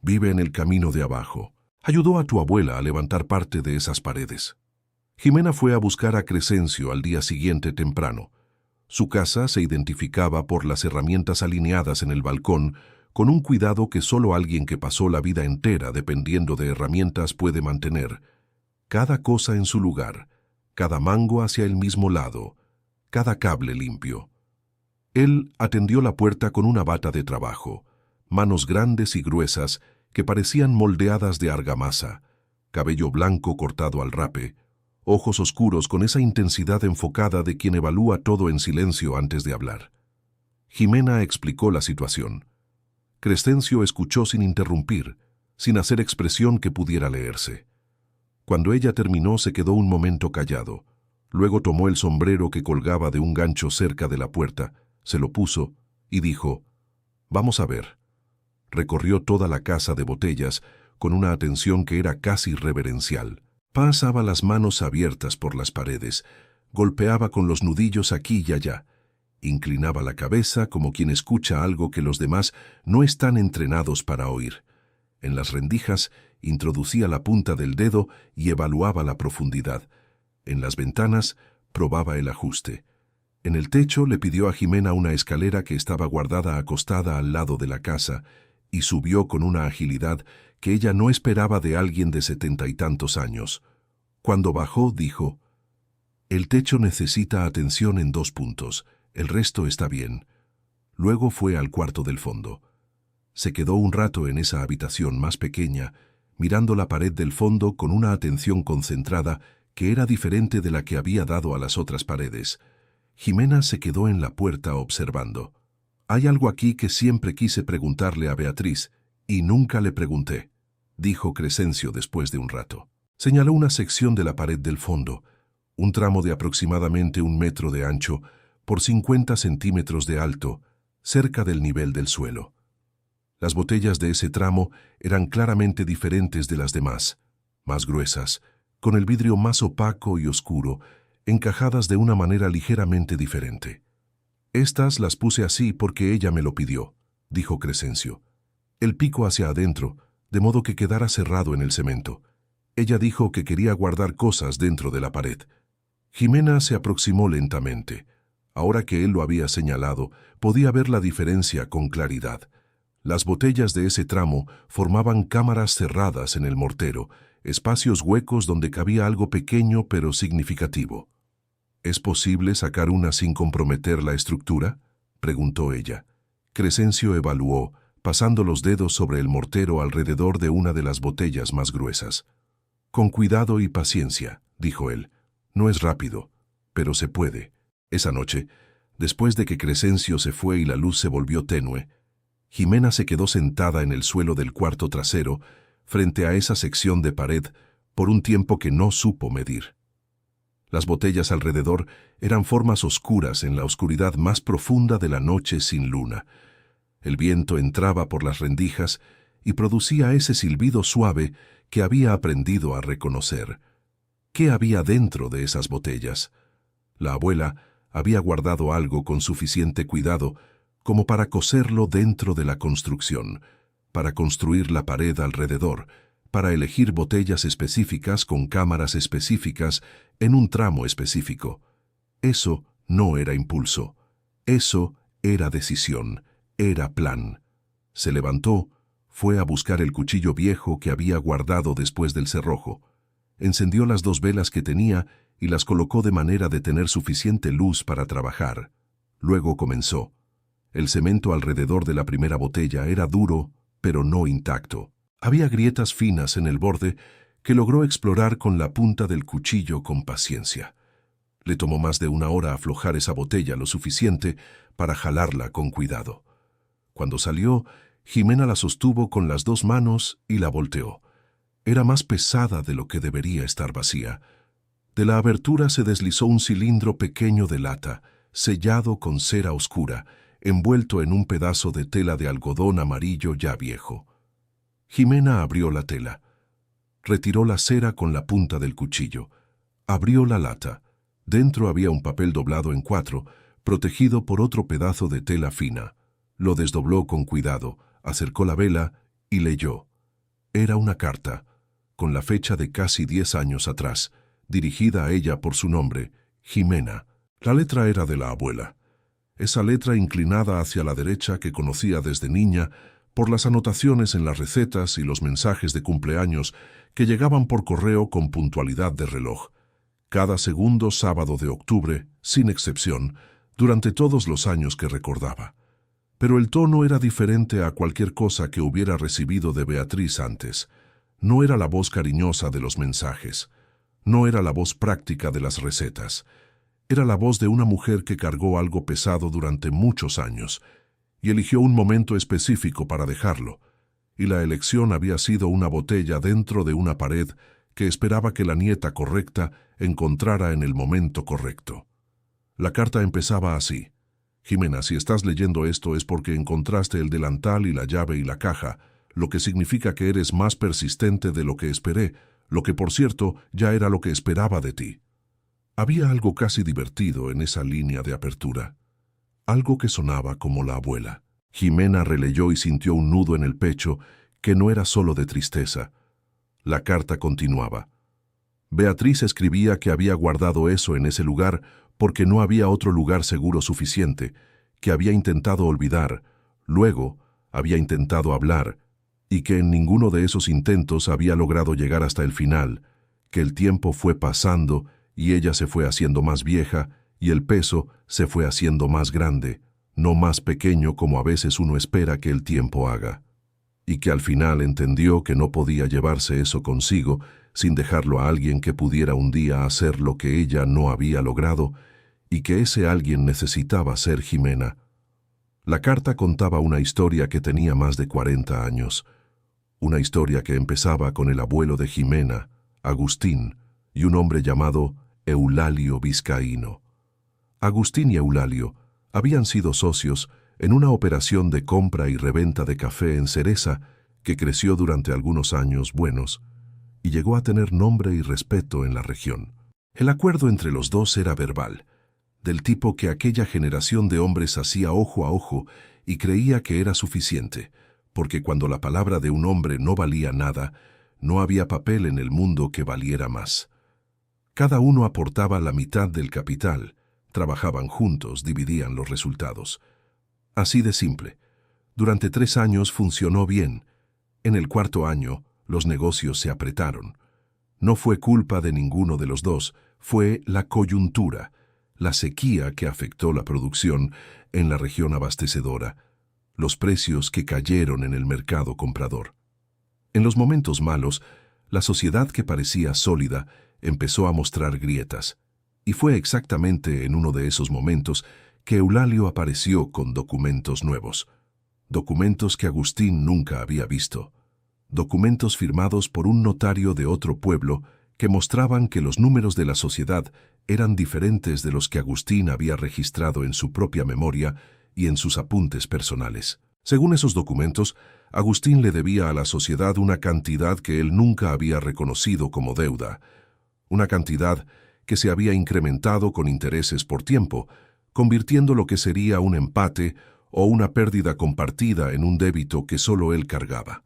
Vive en el camino de abajo. Ayudó a tu abuela a levantar parte de esas paredes». Jimena fue a buscar a Crescencio al día siguiente temprano. Su casa se identificaba por las herramientas alineadas en el balcón, con un cuidado que solo alguien que pasó la vida entera dependiendo de herramientas puede mantener. Cada cosa en su lugar, cada mango hacia el mismo lado, cada cable limpio. Él atendió la puerta con una bata de trabajo, manos grandes y gruesas que parecían moldeadas de argamasa, cabello blanco cortado al rape, ojos oscuros con esa intensidad enfocada de quien evalúa todo en silencio antes de hablar. Jimena explicó la situación. Crescencio escuchó sin interrumpir, sin hacer expresión que pudiera leerse. Cuando ella terminó, se quedó un momento callado. Luego tomó el sombrero que colgaba de un gancho cerca de la puerta, se lo puso y dijo: «Vamos a ver». Recorrió toda la casa de Botellas con una atención que era casi reverencial. Pasaba las manos abiertas por las paredes, golpeaba con los nudillos aquí y allá. Inclinaba la cabeza como quien escucha algo que los demás no están entrenados para oír. En las rendijas introducía la punta del dedo y evaluaba la profundidad. En las ventanas probaba el ajuste. En el techo le pidió a Jimena una escalera que estaba guardada acostada al lado de la casa y subió con una agilidad que ella no esperaba de alguien de 70 y tantos años. Cuando bajó, dijo: «El techo necesita atención en 2 puntos. El resto está bien». Luego fue al cuarto del fondo. Se quedó un rato en esa habitación más pequeña, mirando la pared del fondo con una atención concentrada que era diferente de la que había dado a las otras paredes. Jimena se quedó en la puerta observando. «Hay algo aquí que siempre quise preguntarle a Beatriz, y nunca le pregunté», dijo Crescencio después de un rato. Señaló una sección de la pared del fondo, un tramo de aproximadamente 1 metro de ancho por 50 centímetros de alto, cerca del nivel del suelo. Las botellas de ese tramo eran claramente diferentes de las demás, más gruesas, con el vidrio más opaco y oscuro, encajadas de una manera ligeramente diferente. «Estas las puse así porque ella me lo pidió», dijo Crescencio. «El pico hacia adentro, de modo que quedara cerrado en el cemento. Ella dijo que quería guardar cosas dentro de la pared». Jimena se aproximó lentamente. Ahora que él lo había señalado, podía ver la diferencia con claridad. Las botellas de ese tramo formaban cámaras cerradas en el mortero, espacios huecos donde cabía algo pequeño pero significativo. «¿Es posible sacar una sin comprometer la estructura?», preguntó ella. Crescencio evaluó, pasando los dedos sobre el mortero alrededor de una de las botellas más gruesas. «Con cuidado y paciencia», dijo él. «No es rápido, pero se puede». Esa noche, después de que Crescencio se fue y la luz se volvió tenue, Jimena se quedó sentada en el suelo del cuarto trasero, frente a esa sección de pared, por un tiempo que no supo medir. Las botellas alrededor eran formas oscuras en la oscuridad más profunda de la noche sin luna. El viento entraba por las rendijas y producía ese silbido suave que había aprendido a reconocer. ¿Qué había dentro de esas botellas? La abuela había guardado algo con suficiente cuidado como para coserlo dentro de la construcción, para construir la pared alrededor, para elegir botellas específicas con cámaras específicas en un tramo específico. Eso no era impulso. Eso era decisión, era plan. Se levantó, fue a buscar el cuchillo viejo que había guardado después del cerrojo. Encendió las 2 velas que tenía y las colocó de manera de tener suficiente luz para trabajar. Luego comenzó. El cemento alrededor de la primera botella era duro, pero no intacto. Había grietas finas en el borde que logró explorar con la punta del cuchillo con paciencia. Le tomó más de 1 hora aflojar esa botella lo suficiente para jalarla con cuidado. Cuando salió, Jimena la sostuvo con las 2 manos y la volteó. Era más pesada de lo que debería estar vacía. De la abertura se deslizó un cilindro pequeño de lata, sellado con cera oscura, envuelto en un pedazo de tela de algodón amarillo ya viejo. Jimena abrió la tela. Retiró la cera con la punta del cuchillo. Abrió la lata. Dentro había un papel doblado en 4, protegido por otro pedazo de tela fina. Lo desdobló con cuidado, acercó la vela y leyó. Era una carta, con la fecha de casi 10 años atrás, dirigida a ella por su nombre, Jimena. La letra era de la abuela. Esa letra inclinada hacia la derecha que conocía desde niña por las anotaciones en las recetas y los mensajes de cumpleaños que llegaban por correo con puntualidad de reloj. Cada segundo sábado de octubre, sin excepción, durante todos los años que recordaba. Pero el tono era diferente a cualquier cosa que hubiera recibido de Beatriz antes. No era la voz cariñosa de los mensajes. No era la voz práctica de las recetas. Era la voz de una mujer que cargó algo pesado durante muchos años y eligió un momento específico para dejarlo, y la elección había sido una botella dentro de una pared que esperaba que la nieta correcta encontrara en el momento correcto. La carta empezaba así. Jimena, si estás leyendo esto es porque encontraste el delantal y la llave y la caja, lo que significa que eres más persistente de lo que esperé, lo que por cierto ya era lo que esperaba de ti. Había algo casi divertido en esa línea de apertura. Algo que sonaba como la abuela. Jimena releyó y sintió un nudo en el pecho que no era solo de tristeza. La carta continuaba. Beatriz escribía que había guardado eso en ese lugar porque no había otro lugar seguro suficiente, que había intentado olvidar, luego había intentado hablar, y que en ninguno de esos intentos había logrado llegar hasta el final, que el tiempo fue pasando y ella se fue haciendo más vieja y el peso se fue haciendo más grande, no más pequeño como a veces uno espera que el tiempo haga. Y que al final entendió que no podía llevarse eso consigo, sin dejarlo a alguien que pudiera un día hacer lo que ella no había logrado y que ese alguien necesitaba ser Jimena. La carta contaba una historia que tenía más de 40 años, una historia que empezaba con el abuelo de Jimena, Agustín, y un hombre llamado Eulalio Vizcaíno. Agustín y Eulalio habían sido socios en una operación de compra y reventa de café en Cereza que creció durante algunos años buenos y llegó a tener nombre y respeto en la región. El acuerdo entre los dos era verbal, del tipo que aquella generación de hombres hacía ojo a ojo y creía que era suficiente, porque cuando la palabra de un hombre no valía nada, no había papel en el mundo que valiera más. Cada uno aportaba la mitad del capital, trabajaban juntos, dividían los resultados. Así de simple. Durante 3 años funcionó bien. En el 4.º año, los negocios se apretaron. No fue culpa de ninguno de los dos, fue la coyuntura, la sequía que afectó la producción en la región abastecedora, los precios que cayeron en el mercado comprador. En los momentos malos, la sociedad que parecía sólida empezó a mostrar grietas, y fue exactamente en uno de esos momentos que Eulalio apareció con documentos nuevos, documentos que Agustín nunca había visto, documentos firmados por un notario de otro pueblo que mostraban que los números de la sociedad eran diferentes de los que Agustín había registrado en su propia memoria y en sus apuntes personales. Según esos documentos, Agustín le debía a la sociedad una cantidad que él nunca había reconocido como deuda, una cantidad que se había incrementado con intereses por tiempo, convirtiendo lo que sería un empate o una pérdida compartida en un débito que solo él cargaba.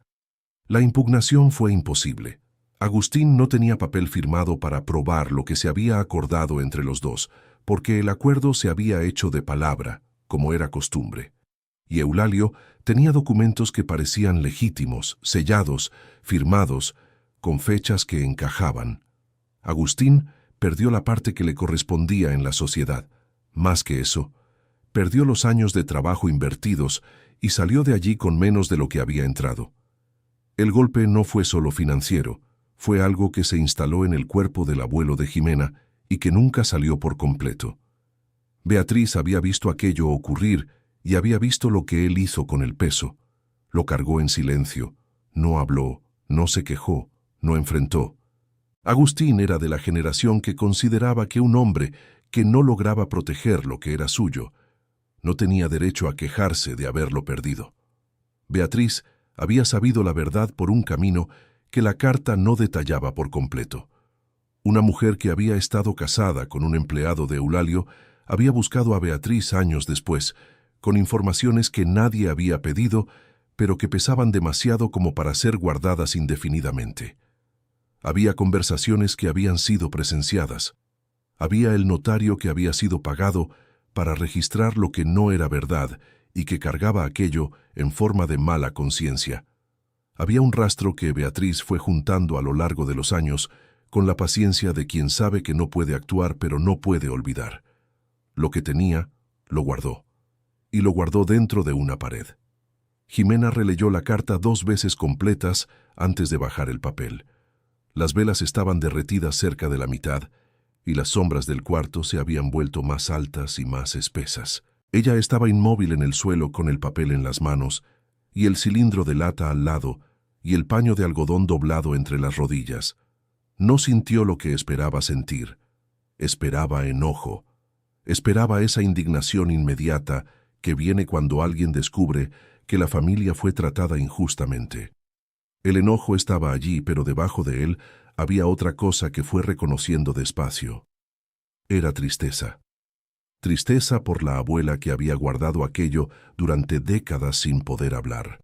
La impugnación fue imposible. Agustín no tenía papel firmado para probar lo que se había acordado entre los dos, porque el acuerdo se había hecho de palabra, como era costumbre. Y Eulalio tenía documentos que parecían legítimos, sellados, firmados, con fechas que encajaban. Agustín perdió la parte que le correspondía en la sociedad. Más que eso, perdió los años de trabajo invertidos y salió de allí con menos de lo que había entrado. El golpe no fue solo financiero, fue algo que se instaló en el cuerpo del abuelo de Jimena y que nunca salió por completo. Beatriz había visto aquello ocurrir y había visto lo que él hizo con el peso. Lo cargó en silencio, no habló, no se quejó, no enfrentó. Agustín era de la generación que consideraba que un hombre que no lograba proteger lo que era suyo no tenía derecho a quejarse de haberlo perdido. Beatriz había sabido la verdad por un camino que la carta no detallaba por completo. Una mujer que había estado casada con un empleado de Eulalio había buscado a Beatriz años después, con informaciones que nadie había pedido, pero que pesaban demasiado como para ser guardadas indefinidamente. Había conversaciones que habían sido presenciadas. Había el notario que había sido pagado para registrar lo que no era verdad y que cargaba aquello en forma de mala conciencia. Había un rastro que Beatriz fue juntando a lo largo de los años con la paciencia de quien sabe que no puede actuar pero no puede olvidar. Lo que tenía, lo guardó. Y lo guardó dentro de una pared. Jimena releyó la carta 2 veces completas antes de bajar el papel. Las velas estaban derretidas cerca de la mitad, y las sombras del cuarto se habían vuelto más altas y más espesas. Ella estaba inmóvil en el suelo con el papel en las manos, y el cilindro de lata al lado, y el paño de algodón doblado entre las rodillas. No sintió lo que esperaba sentir. Esperaba enojo. Esperaba esa indignación inmediata que viene cuando alguien descubre que la familia fue tratada injustamente. El enojo estaba allí, pero debajo de él había otra cosa que fue reconociendo despacio. Era tristeza. Tristeza por la abuela que había guardado aquello durante décadas sin poder hablar.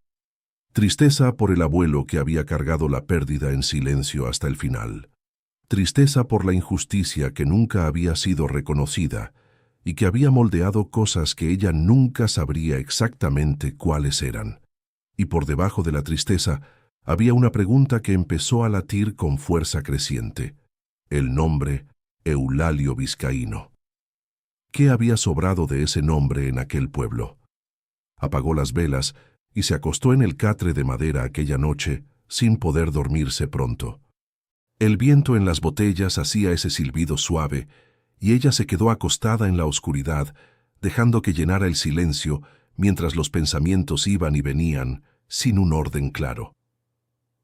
Tristeza por el abuelo que había cargado la pérdida en silencio hasta el final. Tristeza por la injusticia que nunca había sido reconocida y que había moldeado cosas que ella nunca sabría exactamente cuáles eran. Y por debajo de la tristeza había una pregunta que empezó a latir con fuerza creciente. El nombre Eulalio Vizcaíno. ¿Qué había sobrado de ese nombre en aquel pueblo? Apagó las velas y se acostó en el catre de madera aquella noche sin poder dormirse pronto. El viento en las botellas hacía ese silbido suave, y ella se quedó acostada en la oscuridad, dejando que llenara el silencio mientras los pensamientos iban y venían, sin un orden claro.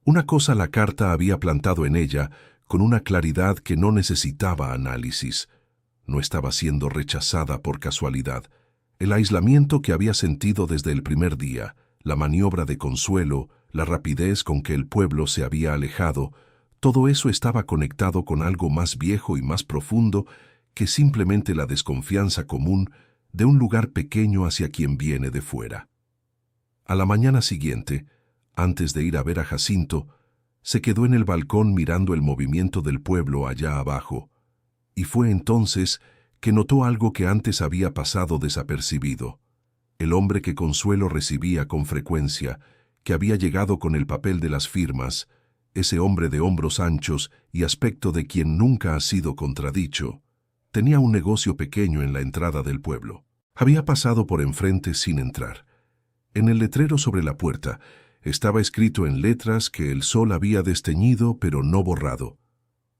Una cosa la carta había plantado en ella con una claridad que no necesitaba análisis. No estaba siendo rechazada por casualidad. El aislamiento que había sentido desde el primer día, la maniobra de Consuelo, la rapidez con que el pueblo se había alejado, todo eso estaba conectado con algo más viejo y más profundo que simplemente la desconfianza común de un lugar pequeño hacia quien viene de fuera. A la mañana siguiente, antes de ir a ver a Jacinto, se quedó en el balcón mirando el movimiento del pueblo allá abajo, y fue entonces que notó algo que antes había pasado desapercibido. El hombre que Consuelo recibía con frecuencia, que había llegado con el papel de las firmas, ese hombre de hombros anchos y aspecto de quien nunca ha sido contradicho, tenía un negocio pequeño en la entrada del pueblo. Había pasado por enfrente sin entrar. En el letrero sobre la puerta estaba escrito en letras que el sol había desteñido pero no borrado: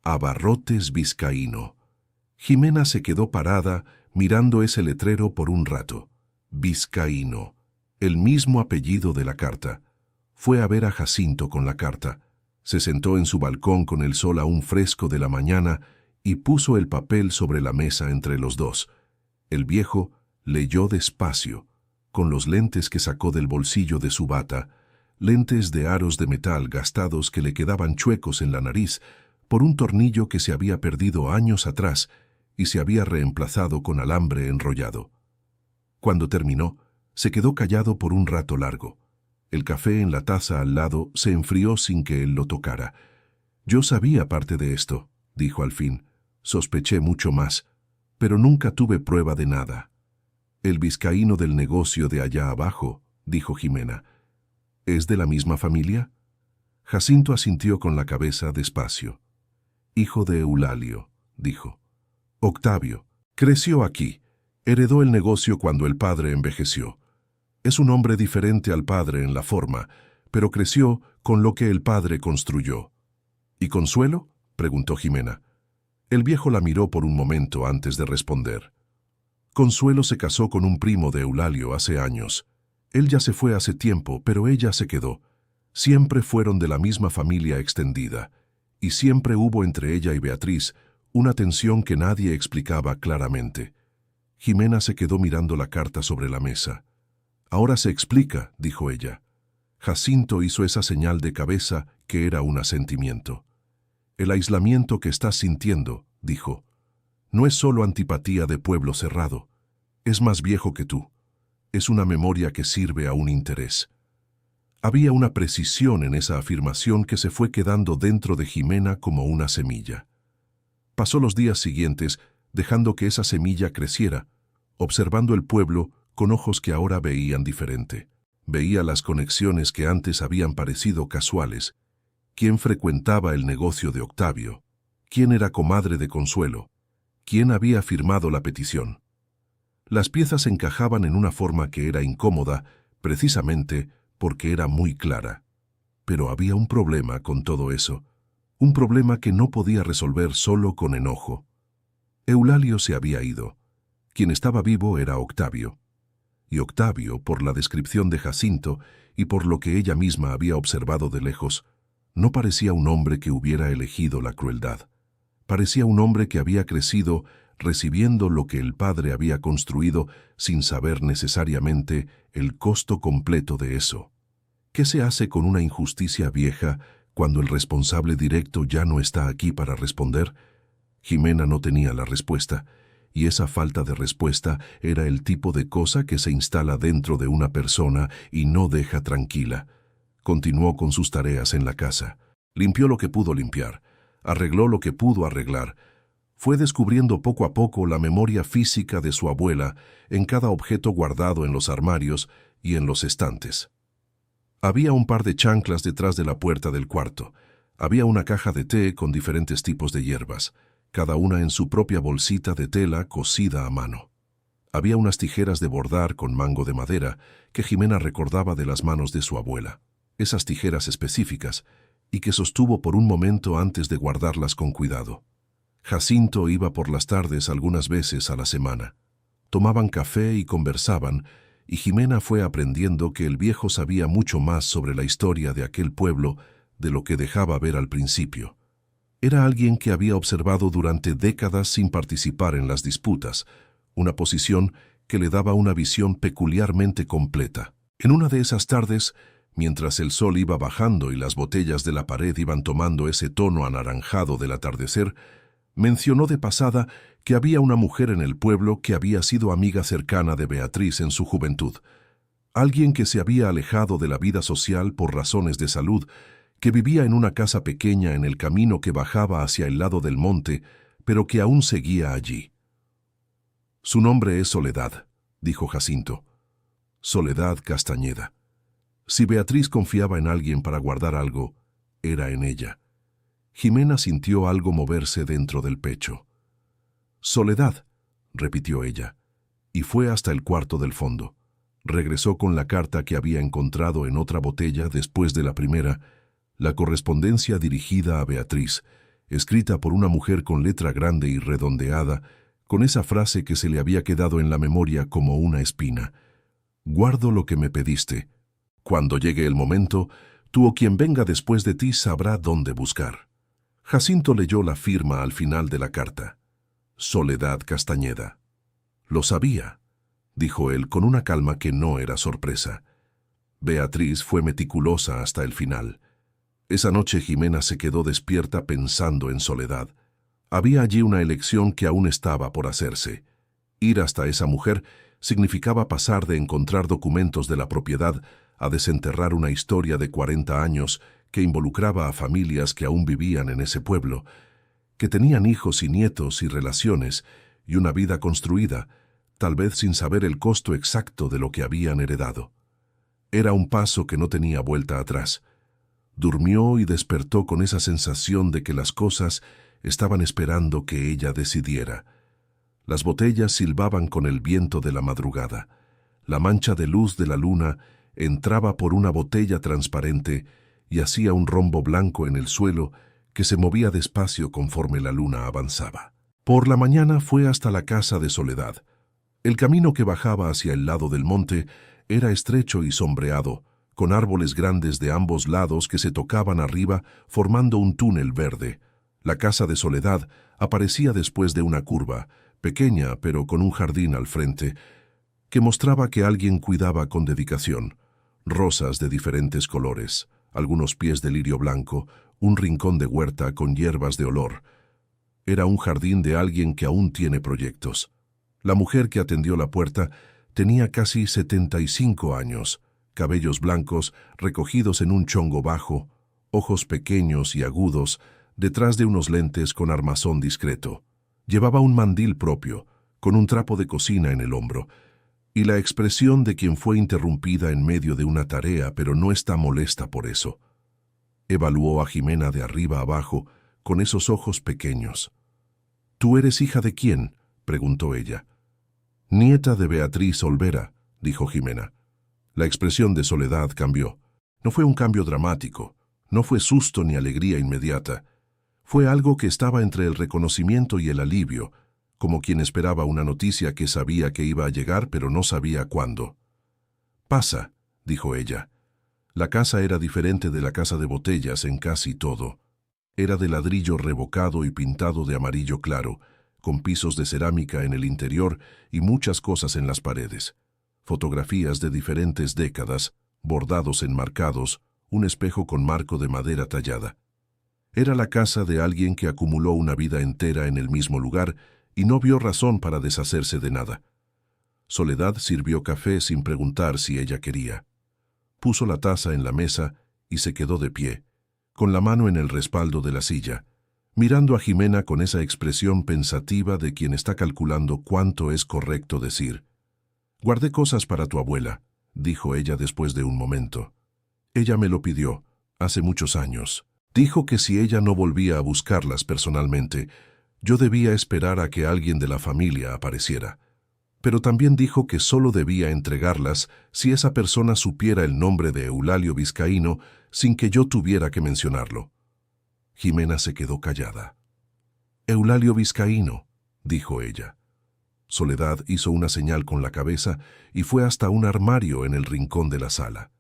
Abarrotes Vizcaíno. Jimena se quedó parada mirando ese letrero por un rato. Vizcaíno, el mismo apellido de la carta. Fue a ver a Jacinto con la carta. Se sentó en su balcón con el sol aún fresco de la mañana y puso el papel sobre la mesa entre los dos. El viejo leyó despacio, con los lentes que sacó del bolsillo de su bata, lentes de aros de metal gastados que le quedaban chuecos en la nariz por un tornillo que se había perdido años atrás y se había reemplazado con alambre enrollado. Cuando terminó, se quedó callado por un rato largo. El café en la taza al lado se enfrió sin que él lo tocara. «Yo sabía parte de esto», dijo al fin. «Sospeché mucho más, pero nunca tuve prueba de nada». «El vizcaíno del negocio de allá abajo», dijo Jimena. «¿Es de la misma familia?» Jacinto asintió con la cabeza despacio. «Hijo de Eulalio», dijo. «Octavio. Creció aquí. Heredó el negocio cuando el padre envejeció. Es un hombre diferente al padre en la forma, pero creció con lo que el padre construyó». «¿Y Consuelo?», preguntó Jimena. El viejo la miró por un momento antes de responder. «Consuelo se casó con un primo de Eulalio hace años. Él ya se fue hace tiempo, pero ella se quedó. Siempre fueron de la misma familia extendida, y siempre hubo entre ella y Beatriz una tensión que nadie explicaba claramente». Jimena se quedó mirando la carta sobre la mesa. «Ahora se explica», dijo ella. Jacinto hizo esa señal de cabeza que era un asentimiento. «El aislamiento que estás sintiendo», dijo, «no es solo antipatía de pueblo cerrado. Es más viejo que tú. Es una memoria que sirve a un interés». Había una precisión en esa afirmación que se fue quedando dentro de Jimena como una semilla. Pasó los días siguientes dejando que esa semilla creciera, observando el pueblo con ojos que ahora veían diferente. Veía las conexiones que antes habían parecido casuales. ¿Quién frecuentaba el negocio de Octavio? ¿Quién era comadre de Consuelo? ¿Quién había firmado la petición? Las piezas encajaban en una forma que era incómoda, precisamente porque era muy clara. Pero había un problema con todo eso, un problema que no podía resolver solo con enojo. Eulalio se había ido. Quien estaba vivo era Octavio. Y Octavio, por la descripción de Jacinto y por lo que ella misma había observado de lejos, no parecía un hombre que hubiera elegido la crueldad. Parecía un hombre que había crecido recibiendo lo que el padre había construido sin saber necesariamente el costo completo de eso. ¿Qué se hace con una injusticia vieja cuando el responsable directo ya no está aquí para responder? Jimena no tenía la respuesta, y esa falta de respuesta era el tipo de cosa que se instala dentro de una persona y no deja tranquila. Continuó con sus tareas en la casa. Limpió lo que pudo limpiar, arregló lo que pudo arreglar. Fue descubriendo poco a poco la memoria física de su abuela en cada objeto guardado en los armarios y en los estantes. Había un par de chanclas detrás de la puerta del cuarto. Había una caja de té con diferentes tipos de hierbas, cada una en su propia bolsita de tela cosida a mano. Había unas tijeras de bordar con mango de madera que Jimena recordaba de las manos de su abuela. Esas tijeras específicas, y que sostuvo por un momento antes de guardarlas con cuidado. Jacinto iba por las tardes algunas veces a la semana. Tomaban café y conversaban, y Jimena fue aprendiendo que el viejo sabía mucho más sobre la historia de aquel pueblo de lo que dejaba ver al principio. Era alguien que había observado durante décadas sin participar en las disputas, una posición que le daba una visión peculiarmente completa. En una de esas tardes, mientras el sol iba bajando y las botellas de la pared iban tomando ese tono anaranjado del atardecer, mencionó de pasada que había una mujer en el pueblo que había sido amiga cercana de Beatriz en su juventud, alguien que se había alejado de la vida social por razones de salud, que vivía en una casa pequeña en el camino que bajaba hacia el lado del monte, pero que aún seguía allí. «Su nombre es Soledad», dijo Jacinto. «Soledad Castañeda». Si Beatriz confiaba en alguien para guardar algo, era en ella. Jimena sintió algo moverse dentro del pecho. «Soledad», repitió ella, y fue hasta el cuarto del fondo. Regresó con la carta que había encontrado en otra botella después de la primera, la correspondencia dirigida a Beatriz, escrita por una mujer con letra grande y redondeada, con esa frase que se le había quedado en la memoria como una espina. «Guardo lo que me pediste. Cuando llegue el momento, tú o quien venga después de ti sabrá dónde buscar». Jacinto leyó la firma al final de la carta. «Soledad Castañeda». «Lo sabía», dijo él con una calma que no era sorpresa. Beatriz fue meticulosa hasta el final. Esa noche Jimena se quedó despierta pensando en Soledad. Había allí una elección que aún estaba por hacerse. Ir hasta esa mujer significaba pasar de encontrar documentos de la propiedad a desenterrar una historia de 40 años que involucraba a familias que aún vivían en ese pueblo, que tenían hijos y nietos y relaciones y una vida construida, tal vez sin saber el costo exacto de lo que habían heredado. Era un paso que no tenía vuelta atrás. Durmió y despertó con esa sensación de que las cosas estaban esperando que ella decidiera. Las botellas silbaban con el viento de la madrugada. La mancha de luz de la luna entraba por una botella transparente y hacía un rombo blanco en el suelo que se movía despacio conforme la luna avanzaba. Por la mañana fue hasta la casa de Soledad. El camino que bajaba hacia el lado del monte era estrecho y sombreado, con árboles grandes de ambos lados que se tocaban arriba formando un túnel verde. La casa de Soledad aparecía después de una curva, pequeña pero con un jardín al frente, que mostraba que alguien cuidaba con dedicación. Rosas de diferentes colores, algunos pies de lirio blanco, un rincón de huerta con hierbas de olor. Era un jardín de alguien que aún tiene proyectos. La mujer que atendió la puerta tenía casi 75 años, cabellos blancos recogidos en un chongo bajo, ojos pequeños y agudos, detrás de unos lentes con armazón discreto. Llevaba un mandil propio, con un trapo de cocina en el hombro, y la expresión de quien fue interrumpida en medio de una tarea, pero no está molesta por eso. Evaluó a Jimena de arriba abajo, con esos ojos pequeños. «¿Tú eres hija de quién?», preguntó ella. «Nieta de Beatriz Olvera», dijo Jimena. La expresión de Soledad cambió. No fue un cambio dramático, no fue susto ni alegría inmediata. Fue algo que estaba entre el reconocimiento y el alivio, como quien esperaba una noticia que sabía que iba a llegar pero no sabía cuándo. «Pasa», dijo ella. La casa era diferente de la casa de botellas en casi todo. Era de ladrillo revocado y pintado de amarillo claro, con pisos de cerámica en el interior y muchas cosas en las paredes. Fotografías de diferentes décadas, bordados enmarcados, un espejo con marco de madera tallada. Era la casa de alguien que acumuló una vida entera en el mismo lugar y no vio razón para deshacerse de nada. Soledad sirvió café sin preguntar si ella quería. Puso la taza en la mesa y se quedó de pie, con la mano en el respaldo de la silla, mirando a Jimena con esa expresión pensativa de quien está calculando cuánto es correcto decir. «Guardé cosas para tu abuela», dijo ella después de un momento. «Ella me lo pidió, hace muchos años. Dijo que si ella no volvía a buscarlas personalmente, yo debía esperar a que alguien de la familia apareciera. Pero también dijo que solo debía entregarlas si esa persona supiera el nombre de Eulalio Vizcaíno sin que yo tuviera que mencionarlo. Jimena se quedó callada. «Eulalio Vizcaíno», dijo ella. Soledad hizo una señal con la cabeza y fue hasta un armario en el rincón de la sala.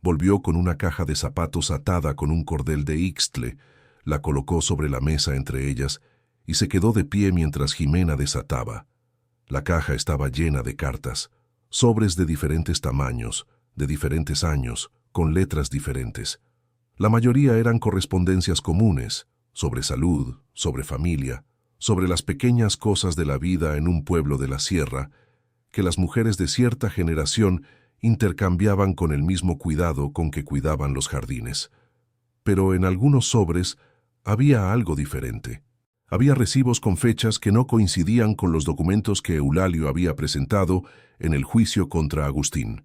Volvió con una caja de zapatos atada con un cordel de ixtle, la colocó sobre la mesa entre ellas y se quedó de pie mientras Jimena desataba. La caja estaba llena de cartas, sobres de diferentes tamaños, de diferentes años, con letras diferentes. La mayoría eran correspondencias comunes, sobre salud, sobre familia, sobre las pequeñas cosas de la vida en un pueblo de la sierra, que las mujeres de cierta generación intercambiaban con el mismo cuidado con que cuidaban los jardines. Pero en algunos sobres había algo diferente. Había recibos con fechas que no coincidían con los documentos que Eulalio había presentado en el juicio contra Agustín.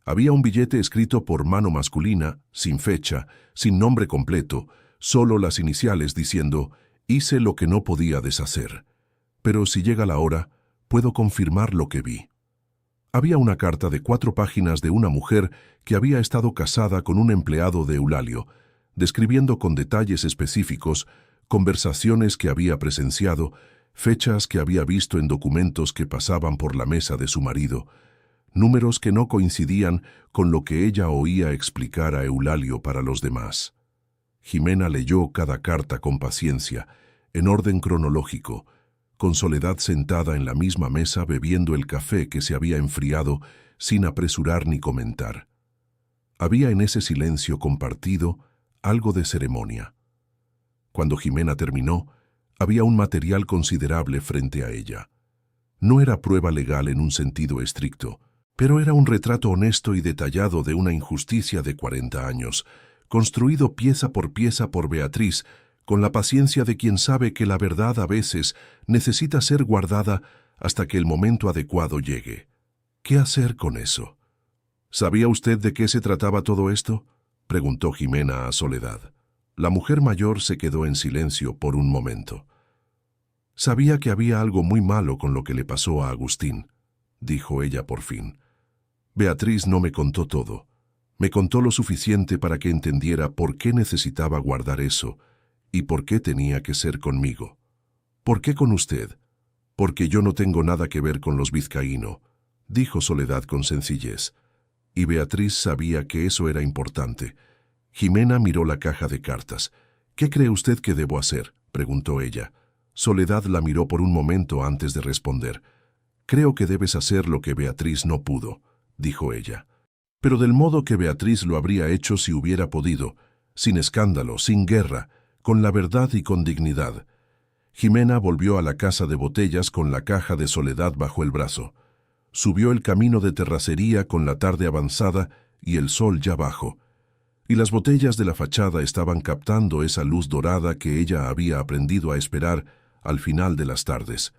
Había un billete escrito por mano masculina, sin fecha, sin nombre completo, solo las iniciales diciendo: «Hice lo que no podía deshacer. Pero si llega la hora, puedo confirmar lo que vi». Había una carta de 4 páginas de una mujer que había estado casada con un empleado de Eulalio, describiendo con detalles específicos conversaciones que había presenciado, fechas que había visto en documentos que pasaban por la mesa de su marido, números que no coincidían con lo que ella oía explicar a Eulalio para los demás. Jimena leyó cada carta con paciencia, en orden cronológico, con Soledad sentada en la misma mesa bebiendo el café que se había enfriado sin apresurar ni comentar. Había en ese silencio compartido algo de ceremonia. Cuando Jimena terminó, había un material considerable frente a ella. No era prueba legal en un sentido estricto, pero era un retrato honesto y detallado de una injusticia de 40 años, construido pieza por Beatriz, con la paciencia de quien sabe que la verdad a veces necesita ser guardada hasta que el momento adecuado llegue. ¿Qué hacer con eso? ¿Sabía usted de qué se trataba todo esto?, preguntó Jimena a Soledad. La mujer mayor se quedó en silencio por un momento. «Sabía que había algo muy malo con lo que le pasó a Agustín», dijo ella por fin. «Beatriz no me contó todo. Me contó lo suficiente para que entendiera por qué necesitaba guardar eso y por qué tenía que ser conmigo. ¿Por qué con usted? Porque yo no tengo nada que ver con los Vizcaíno», dijo Soledad con sencillez. Y Beatriz sabía que eso era importante. Jimena miró la caja de cartas. «¿Qué cree usted que debo hacer?», preguntó ella. Soledad la miró por un momento antes de responder. «Creo que debes hacer lo que Beatriz no pudo», dijo ella. «Pero del modo que Beatriz lo habría hecho si hubiera podido, sin escándalo, sin guerra, con la verdad y con dignidad». Jimena volvió a la casa de botellas con la caja de Soledad bajo el brazo. Subió el camino de terracería con la tarde avanzada y el sol ya bajo, y las botellas de la fachada estaban captando esa luz dorada que ella había aprendido a esperar al final de las tardes.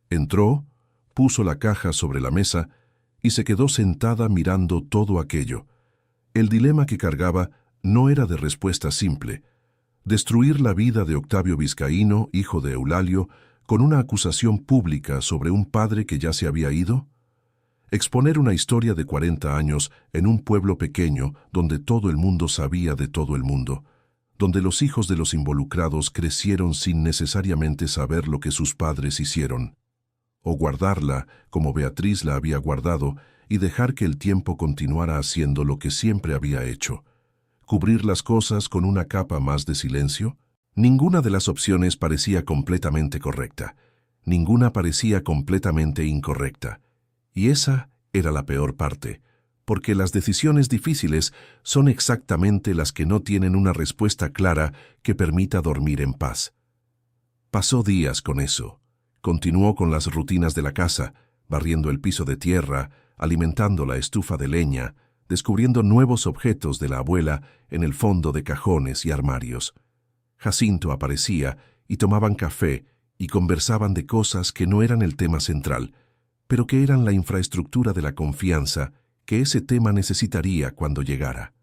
Entró, puso la caja sobre la mesa y se quedó sentada mirando todo aquello. El dilema que cargaba no era de respuesta simple: destruir la vida de Octavio Vizcaíno, hijo de Eulalio, con una acusación pública sobre un padre que ya se había ido. Exponer una historia de 40 años en un pueblo pequeño donde todo el mundo sabía de todo el mundo, donde los hijos de los involucrados crecieron sin necesariamente saber lo que sus padres hicieron. O guardarla como Beatriz la había guardado y dejar que el tiempo continuara haciendo lo que siempre había hecho. ¿Cubrir las cosas con una capa más de silencio? Ninguna de las opciones parecía completamente correcta. Ninguna parecía completamente incorrecta. Y esa era la peor parte, porque las decisiones difíciles son exactamente las que no tienen una respuesta clara que permita dormir en paz. Pasó días con eso. Continuó con las rutinas de la casa, barriendo el piso de tierra, alimentando la estufa de leña, descubriendo nuevos objetos de la abuela en el fondo de cajones y armarios. Jacinto aparecía y tomaban café y conversaban de cosas que no eran el tema central, pero que eran la infraestructura de la confianza que ese tema necesitaría cuando llegara.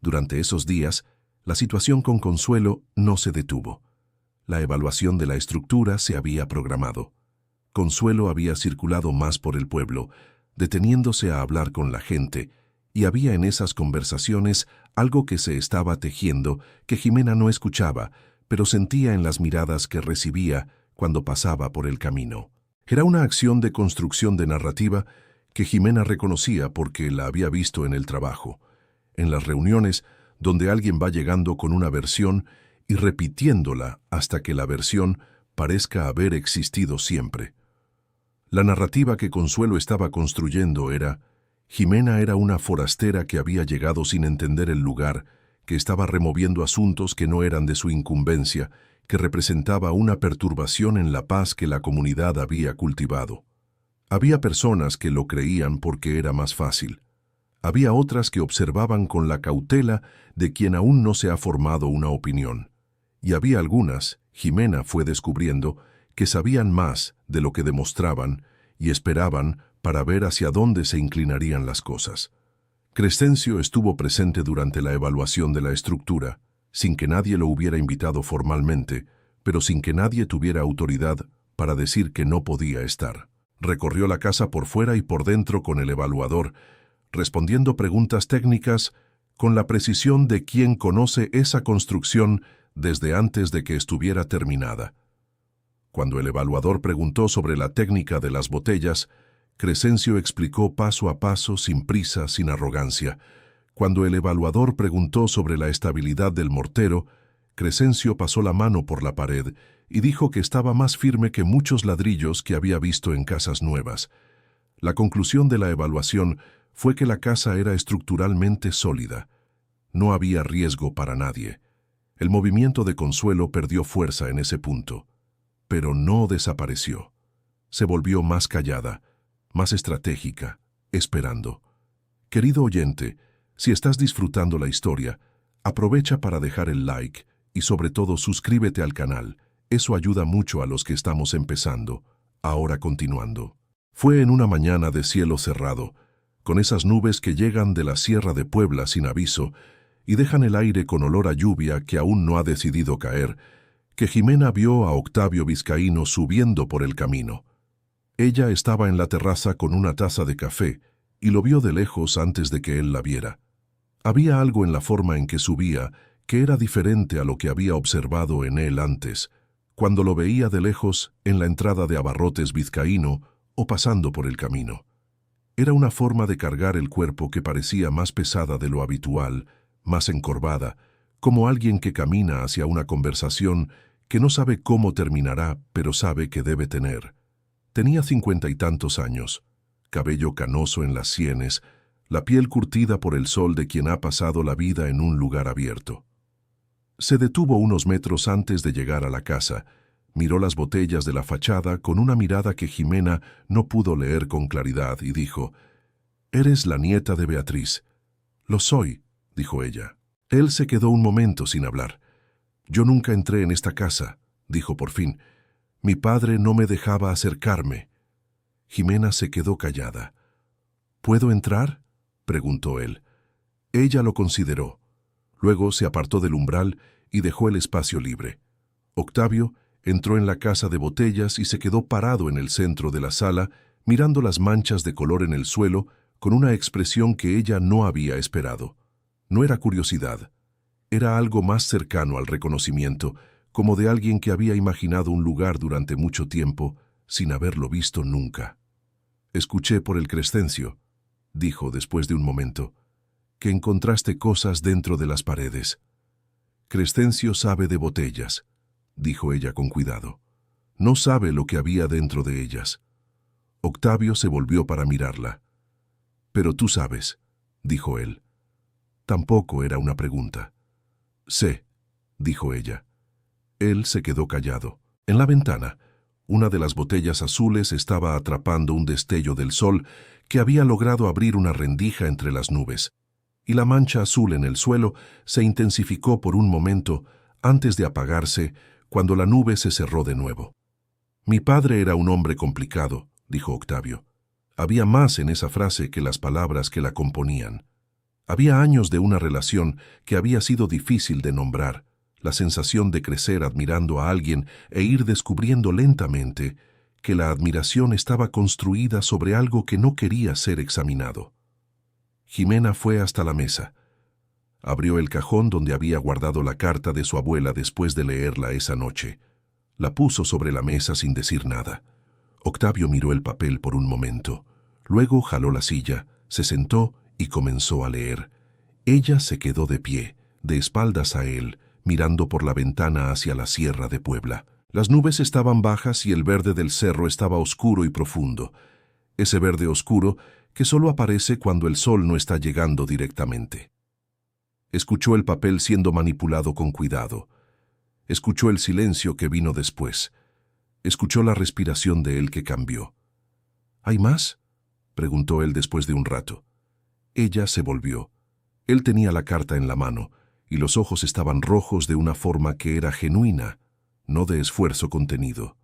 Durante esos días, la situación con Consuelo no se detuvo. La evaluación de la estructura se había programado. Consuelo había circulado más por el pueblo, deteniéndose a hablar con la gente, y había en esas conversaciones algo que se estaba tejiendo que Jimena no escuchaba, pero sentía en las miradas que recibía cuando pasaba por el camino. Era una acción de construcción de narrativa que Jimena reconocía porque la había visto en el trabajo, en las reuniones donde alguien va llegando con una versión y repitiéndola hasta que la versión parezca haber existido siempre. La narrativa que Consuelo estaba construyendo era: Jimena era una forastera que había llegado sin entender el lugar, que estaba removiendo asuntos que no eran de su incumbencia, que representaba una perturbación en la paz que la comunidad había cultivado. Había personas que lo creían porque era más fácil. Había otras que observaban con la cautela de quien aún no se ha formado una opinión. Y había algunas, Jimena fue descubriendo, que sabían más de lo que demostraban y esperaban para ver hacia dónde se inclinarían las cosas. Crescencio estuvo presente durante la evaluación de la estructura, sin que nadie lo hubiera invitado formalmente, pero sin que nadie tuviera autoridad para decir que no podía estar. Recorrió la casa por fuera y por dentro con el evaluador, respondiendo preguntas técnicas con la precisión de quien conoce esa construcción desde antes de que estuviera terminada. Cuando el evaluador preguntó sobre la técnica de las botellas, Crescencio explicó paso a paso, sin prisa, sin arrogancia. Cuando el evaluador preguntó sobre la estabilidad del mortero, Crescencio pasó la mano por la pared y dijo que estaba más firme que muchos ladrillos que había visto en casas nuevas. La conclusión de la evaluación fue que la casa era estructuralmente sólida. No había riesgo para nadie. El movimiento de Consuelo perdió fuerza en ese punto, pero no desapareció. Se volvió más callada, más estratégica, esperando. Querido oyente, si estás disfrutando la historia, aprovecha para dejar el like y sobre todo suscríbete al canal. Eso ayuda mucho a los que estamos empezando. Ahora continuando. Fue en una mañana de cielo cerrado, con esas nubes que llegan de la Sierra de Puebla sin aviso y dejan el aire con olor a lluvia que aún no ha decidido caer, que Jimena vio a Octavio Vizcaíno subiendo por el camino. Ella estaba en la terraza con una taza de café y lo vio de lejos antes de que él la viera. Había algo en la forma en que subía que era diferente a lo que había observado en él antes, cuando lo veía de lejos en la entrada de Abarrotes Vizcaíno o pasando por el camino. Era una forma de cargar el cuerpo que parecía más pesada de lo habitual, más encorvada, como alguien que camina hacia una conversación que no sabe cómo terminará, pero sabe que debe tener. Tenía 50 y tantos años, cabello canoso en las sienes, la piel curtida por el sol de quien ha pasado la vida en un lugar abierto. Se detuvo unos metros antes de llegar a la casa, miró las botellas de la fachada con una mirada que Jimena no pudo leer con claridad y dijo: «Eres la nieta de Beatriz». «Lo soy», dijo ella. Él se quedó un momento sin hablar. «Yo nunca entré en esta casa», dijo por fin. «Mi padre no me dejaba acercarme». Jimena se quedó callada. «¿Puedo entrar?», preguntó él. Ella lo consideró. Luego se apartó del umbral y dejó el espacio libre. Octavio entró en la casa de botellas y se quedó parado en el centro de la sala, mirando las manchas de color en el suelo con una expresión que ella no había esperado. No era curiosidad. Era algo más cercano al reconocimiento, como de alguien que había imaginado un lugar durante mucho tiempo, sin haberlo visto nunca. «Escuché por el Crescencio», dijo después de un momento, «que encontraste cosas dentro de las paredes». «Crescencio sabe de botellas», dijo ella con cuidado. «No sabe lo que había dentro de ellas». Octavio se volvió para mirarla. «Pero tú sabes», dijo él. Tampoco era una pregunta. «Sé», dijo ella. Él se quedó callado. En la ventana, una de las botellas azules estaba atrapando un destello del sol que había logrado abrir una rendija entre las nubes, y la mancha azul en el suelo se intensificó por un momento antes de apagarse cuando la nube se cerró de nuevo. «Mi padre era un hombre complicado», dijo Octavio. Había más en esa frase que las palabras que la componían. Había años de una relación que había sido difícil de nombrar, la sensación de crecer admirando a alguien e ir descubriendo lentamente que la admiración estaba construida sobre algo que no quería ser examinado. Jimena fue hasta la mesa. Abrió el cajón donde había guardado la carta de su abuela después de leerla esa noche. La puso sobre la mesa sin decir nada. Octavio miró el papel por un momento. Luego jaló la silla, se sentó y comenzó a leer. Ella se quedó de pie, de espaldas a él, mirando por la ventana hacia la Sierra de Puebla. Las nubes estaban bajas y el verde del cerro estaba oscuro y profundo. Ese verde oscuro que solo aparece cuando el sol no está llegando directamente. Escuchó el papel siendo manipulado con cuidado. Escuchó el silencio que vino después. Escuchó la respiración de él que cambió. ¿Hay más?, preguntó él después de un rato. Ella se volvió. Él tenía la carta en la mano, y los ojos estaban rojos de una forma que era genuina, no de esfuerzo contenido.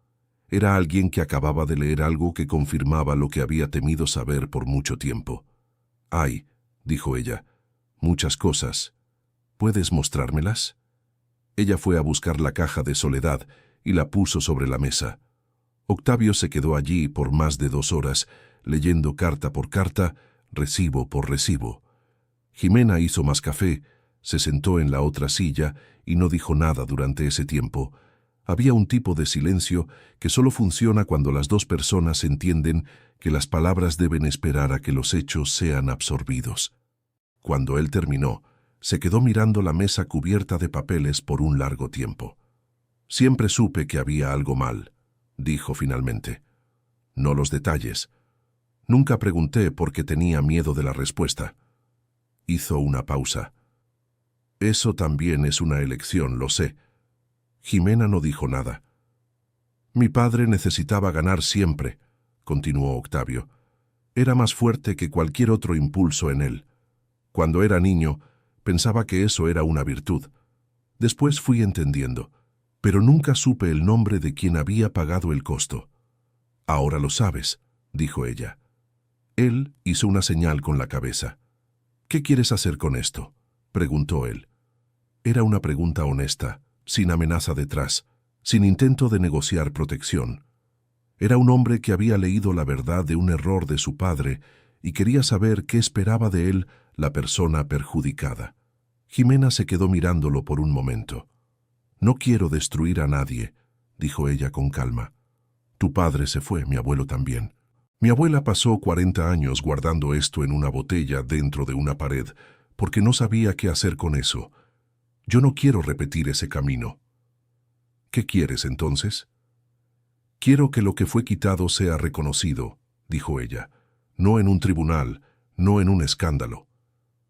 Era alguien que acababa de leer algo que confirmaba lo que había temido saber por mucho tiempo. «Hay», dijo ella, «muchas cosas. ¿Puedes mostrármelas?». Ella fue a buscar la caja de Soledad y la puso sobre la mesa. Octavio se quedó allí por más de 2 horas, leyendo carta por carta, recibo por recibo. Jimena hizo más café, se sentó en la otra silla y no dijo nada durante ese tiempo. Había un tipo de silencio que solo funciona cuando las 2 personas entienden que las palabras deben esperar a que los hechos sean absorbidos. Cuando él terminó, se quedó mirando la mesa cubierta de papeles por un largo tiempo. «Siempre supe que había algo mal», dijo finalmente. «No los detalles. Nunca pregunté porque tenía miedo de la respuesta». Hizo una pausa. «Eso también es una elección, lo sé». Jimena no dijo nada. «Mi padre necesitaba ganar siempre», continuó Octavio. «Era más fuerte que cualquier otro impulso en él. Cuando era niño, pensaba que eso era una virtud. Después fui entendiendo, pero nunca supe el nombre de quien había pagado el costo». «Ahora lo sabes», dijo ella. Él hizo una señal con la cabeza. «¿Qué quieres hacer con esto?», preguntó él. Era una pregunta honesta, sin amenaza detrás, sin intento de negociar protección. Era un hombre que había leído la verdad de un error de su padre y quería saber qué esperaba de él la persona perjudicada. Jimena se quedó mirándolo por un momento. «No quiero destruir a nadie», dijo ella con calma. «Tu padre se fue, mi abuelo también. Mi abuela pasó 40 años guardando esto en una botella dentro de una pared, porque no sabía qué hacer con eso. Yo no quiero repetir ese camino». «¿Qué quieres entonces?». «Quiero que lo que fue quitado sea reconocido», dijo ella. «No en un tribunal, no en un escándalo.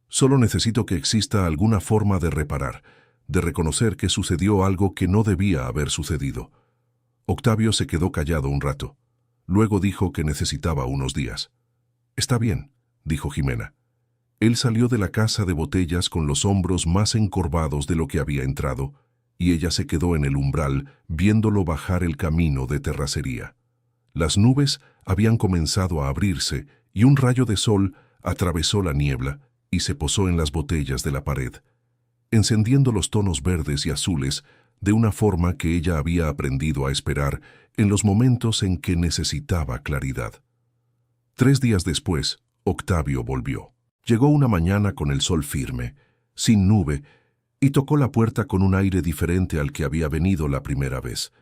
Solo necesito que exista alguna forma de reparar, de reconocer que sucedió algo que no debía haber sucedido». Octavio se quedó callado un rato. Luego dijo que necesitaba unos días. «Está bien», dijo Jimena. Él salió de la casa de botellas con los hombros más encorvados de lo que había entrado, y ella se quedó en el umbral viéndolo bajar el camino de terracería. Las nubes habían comenzado a abrirse y un rayo de sol atravesó la niebla y se posó en las botellas de la pared, encendiendo los tonos verdes y azules de una forma que ella había aprendido a esperar en los momentos en que necesitaba claridad. 3 días después, Octavio volvió. Llegó una mañana con el sol firme, sin nube, y tocó la puerta con un aire diferente al que había venido la primera vez.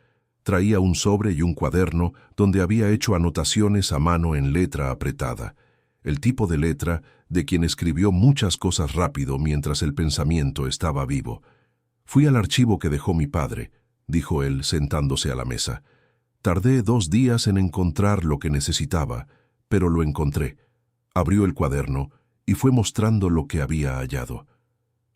Traía un sobre y un cuaderno donde había hecho anotaciones a mano en letra apretada, el tipo de letra de quien escribió muchas cosas rápido mientras el pensamiento estaba vivo. «Fui al archivo que dejó mi padre», dijo él sentándose a la mesa. «Tardé 2 días en encontrar lo que necesitaba, pero lo encontré». Abrió el cuaderno y fue mostrando lo que había hallado.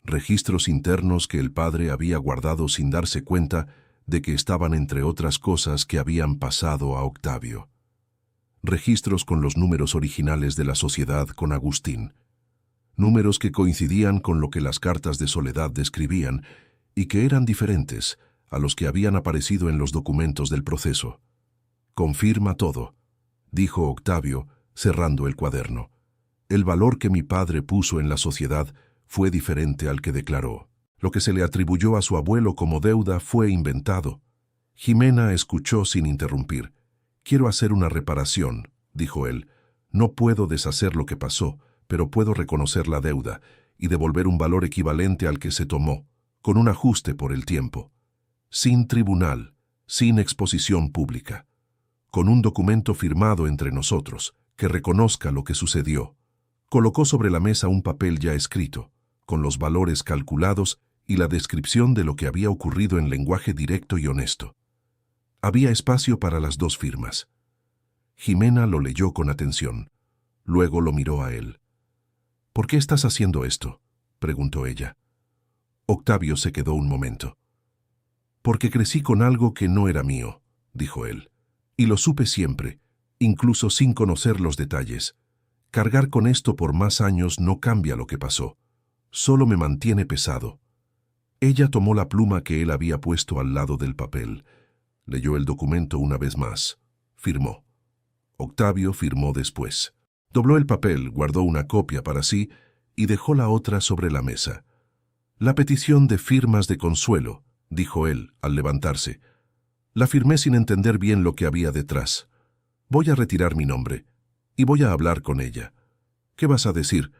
Registros internos que el padre había guardado sin darse cuenta de que estaban entre otras cosas que habían pasado a Octavio. Registros con los números originales de la sociedad con Agustín. Números que coincidían con lo que las cartas de Soledad describían y que eran diferentes a los que habían aparecido en los documentos del proceso. «Confirma todo», dijo Octavio, cerrando el cuaderno. «El valor que mi padre puso en la sociedad fue diferente al que declaró. Lo que se le atribuyó a su abuelo como deuda fue inventado». Jimena escuchó sin interrumpir. «Quiero hacer una reparación», dijo él. «No puedo deshacer lo que pasó, pero puedo reconocer la deuda, y devolver un valor equivalente al que se tomó, con un ajuste por el tiempo, sin tribunal, sin exposición pública, con un documento firmado entre nosotros que reconozca lo que sucedió. Colocó sobre la mesa un papel ya escrito, con los valores calculados y la descripción de lo que había ocurrido en lenguaje directo y honesto. Había espacio para las dos firmas. Jimena lo leyó con atención. Luego lo miró a él. «¿Por qué estás haciendo esto?», preguntó ella. Octavio se quedó un momento. «Porque crecí con algo que no era mío», dijo él. «Y lo supe siempre, incluso sin conocer los detalles. Cargar con esto por más años no cambia lo que pasó. Solo me mantiene pesado». Ella tomó la pluma que él había puesto al lado del papel. Leyó el documento una vez más. Firmó. Octavio firmó después. Dobló el papel, guardó una copia para sí y dejó la otra sobre la mesa. «La petición de firmas de Consuelo», dijo él al levantarse. «La firmé sin entender bien lo que había detrás. Voy a retirar mi nombre y voy a hablar con ella». «¿Qué vas a decir?»,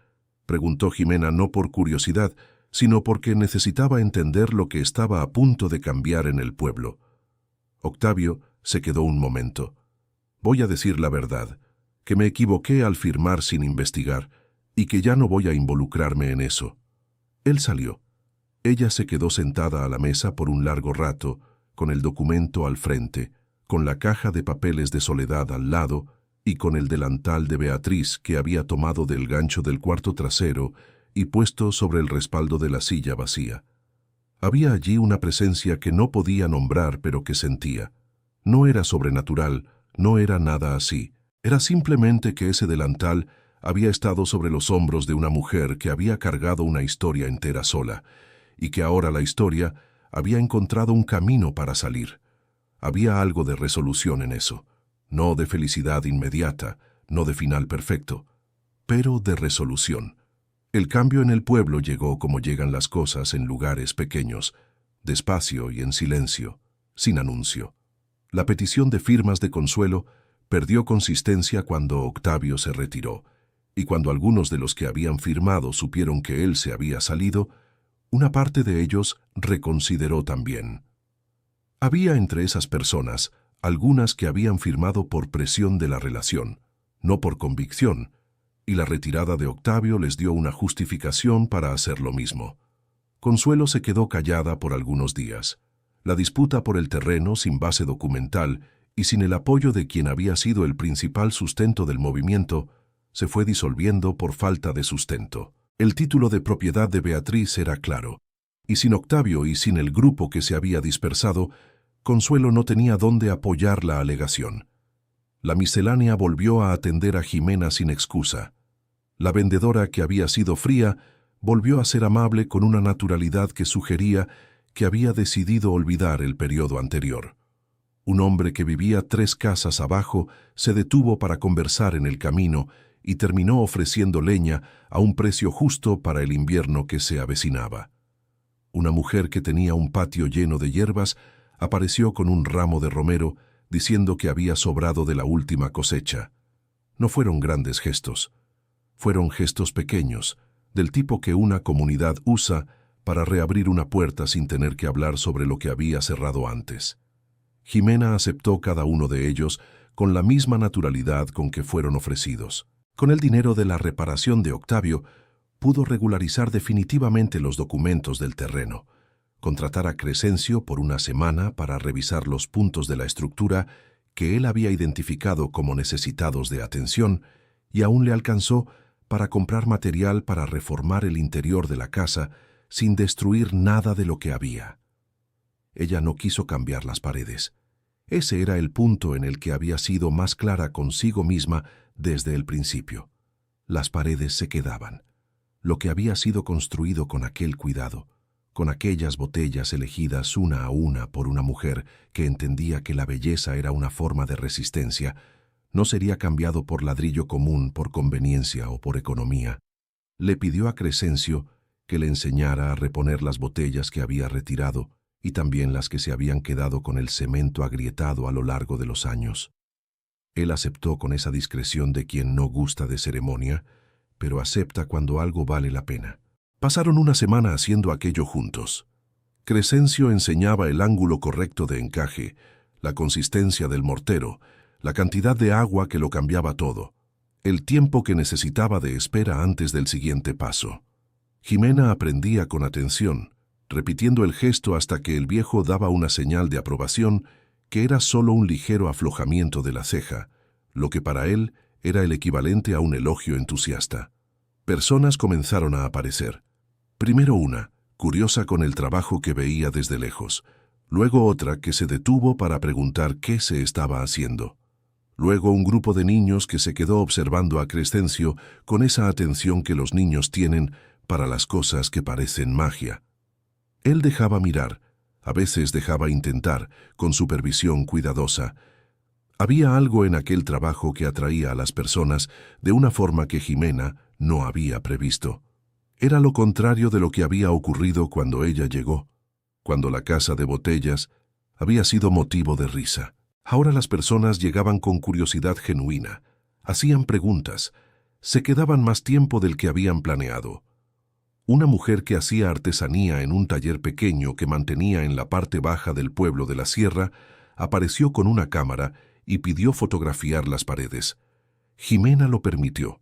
preguntó Jimena, no por curiosidad, sino porque necesitaba entender lo que estaba a punto de cambiar en el pueblo. Octavio se quedó un momento. «Voy a decir la verdad, que me equivoqué al firmar sin investigar y que ya no voy a involucrarme en eso». Él salió. Ella se quedó sentada a la mesa por un largo rato, con el documento al frente, con la caja de papeles de Soledad al lado y con el delantal de Beatriz que había tomado del gancho del cuarto trasero y puesto sobre el respaldo de la silla vacía. Había allí una presencia que no podía nombrar pero que sentía. No era sobrenatural, no era nada así. Era simplemente que ese delantal había estado sobre los hombros de una mujer que había cargado una historia entera sola, y que ahora la historia había encontrado un camino para salir. Había algo de resolución en eso, no de felicidad inmediata, no de final perfecto, pero de resolución. El cambio en el pueblo llegó como llegan las cosas en lugares pequeños, despacio y en silencio, sin anuncio. La petición de firmas de Consuelo perdió consistencia cuando Octavio se retiró, y cuando algunos de los que habían firmado supieron que él se había salido, una parte de ellos reconsideró también. Había entre esas personas algunas que habían firmado por presión de la relación, no por convicción, y la retirada de Octavio les dio una justificación para hacer lo mismo. Consuelo se quedó callada por algunos días. La disputa por el terreno, sin base documental y sin el apoyo de quien había sido el principal sustento del movimiento, se fue disolviendo por falta de sustento. El título de propiedad de Beatriz era claro, y sin Octavio y sin el grupo que se había dispersado, Consuelo no tenía dónde apoyar la alegación. La miscelánea volvió a atender a Jimena sin excusa. La vendedora, que había sido fría, volvió a ser amable con una naturalidad que sugería que había decidido olvidar el periodo anterior. Un hombre que vivía 3 casas abajo se detuvo para conversar en el camino y terminó ofreciendo leña a un precio justo para el invierno que se avecinaba. Una mujer que tenía un patio lleno de hierbas apareció con un ramo de romero diciendo que había sobrado de la última cosecha. No fueron grandes gestos. Fueron gestos pequeños, del tipo que una comunidad usa para reabrir una puerta sin tener que hablar sobre lo que había cerrado antes. Jimena aceptó cada uno de ellos con la misma naturalidad con que fueron ofrecidos. Con el dinero de la reparación de Octavio, pudo regularizar definitivamente los documentos del terreno, contratar a Crescencio por una semana para revisar los puntos de la estructura que él había identificado como necesitados de atención, y aún le alcanzó para comprar material para reformar el interior de la casa sin destruir nada de lo que había. Ella no quiso cambiar las paredes. Ese era el punto en el que había sido más clara consigo misma desde el principio. Las paredes se quedaban. Lo que había sido construido con aquel cuidado, con aquellas botellas elegidas una a una por una mujer que entendía que la belleza era una forma de resistencia, no sería cambiado por ladrillo común por conveniencia o por economía. Le pidió a Crescencio que le enseñara a reponer las botellas que había retirado y también las que se habían quedado con el cemento agrietado a lo largo de los años. Él aceptó con esa discreción de quien no gusta de ceremonia, pero acepta cuando algo vale la pena. Pasaron una semana haciendo aquello juntos. Crescencio enseñaba el ángulo correcto de encaje, la consistencia del mortero, la cantidad de agua que lo cambiaba todo, el tiempo que necesitaba de espera antes del siguiente paso. Jimena aprendía con atención, repitiendo el gesto hasta que el viejo daba una señal de aprobación que era solo un ligero aflojamiento de la ceja, lo que para él era el equivalente a un elogio entusiasta. Personas comenzaron a aparecer. Primero una, curiosa con el trabajo que veía desde lejos. Luego otra que se detuvo para preguntar qué se estaba haciendo. Luego un grupo de niños que se quedó observando a Crescencio con esa atención que los niños tienen para las cosas que parecen magia. Él dejaba mirar, a veces dejaba intentar, con supervisión cuidadosa. Había algo en aquel trabajo que atraía a las personas de una forma que Jimena no había previsto. Era lo contrario de lo que había ocurrido cuando ella llegó, cuando la casa de botellas había sido motivo de risa. Ahora las personas llegaban con curiosidad genuina, hacían preguntas, se quedaban más tiempo del que habían planeado. Una mujer que hacía artesanía en un taller pequeño que mantenía en la parte baja del pueblo de la sierra, apareció con una cámara y pidió fotografiar las paredes. Jimena lo permitió.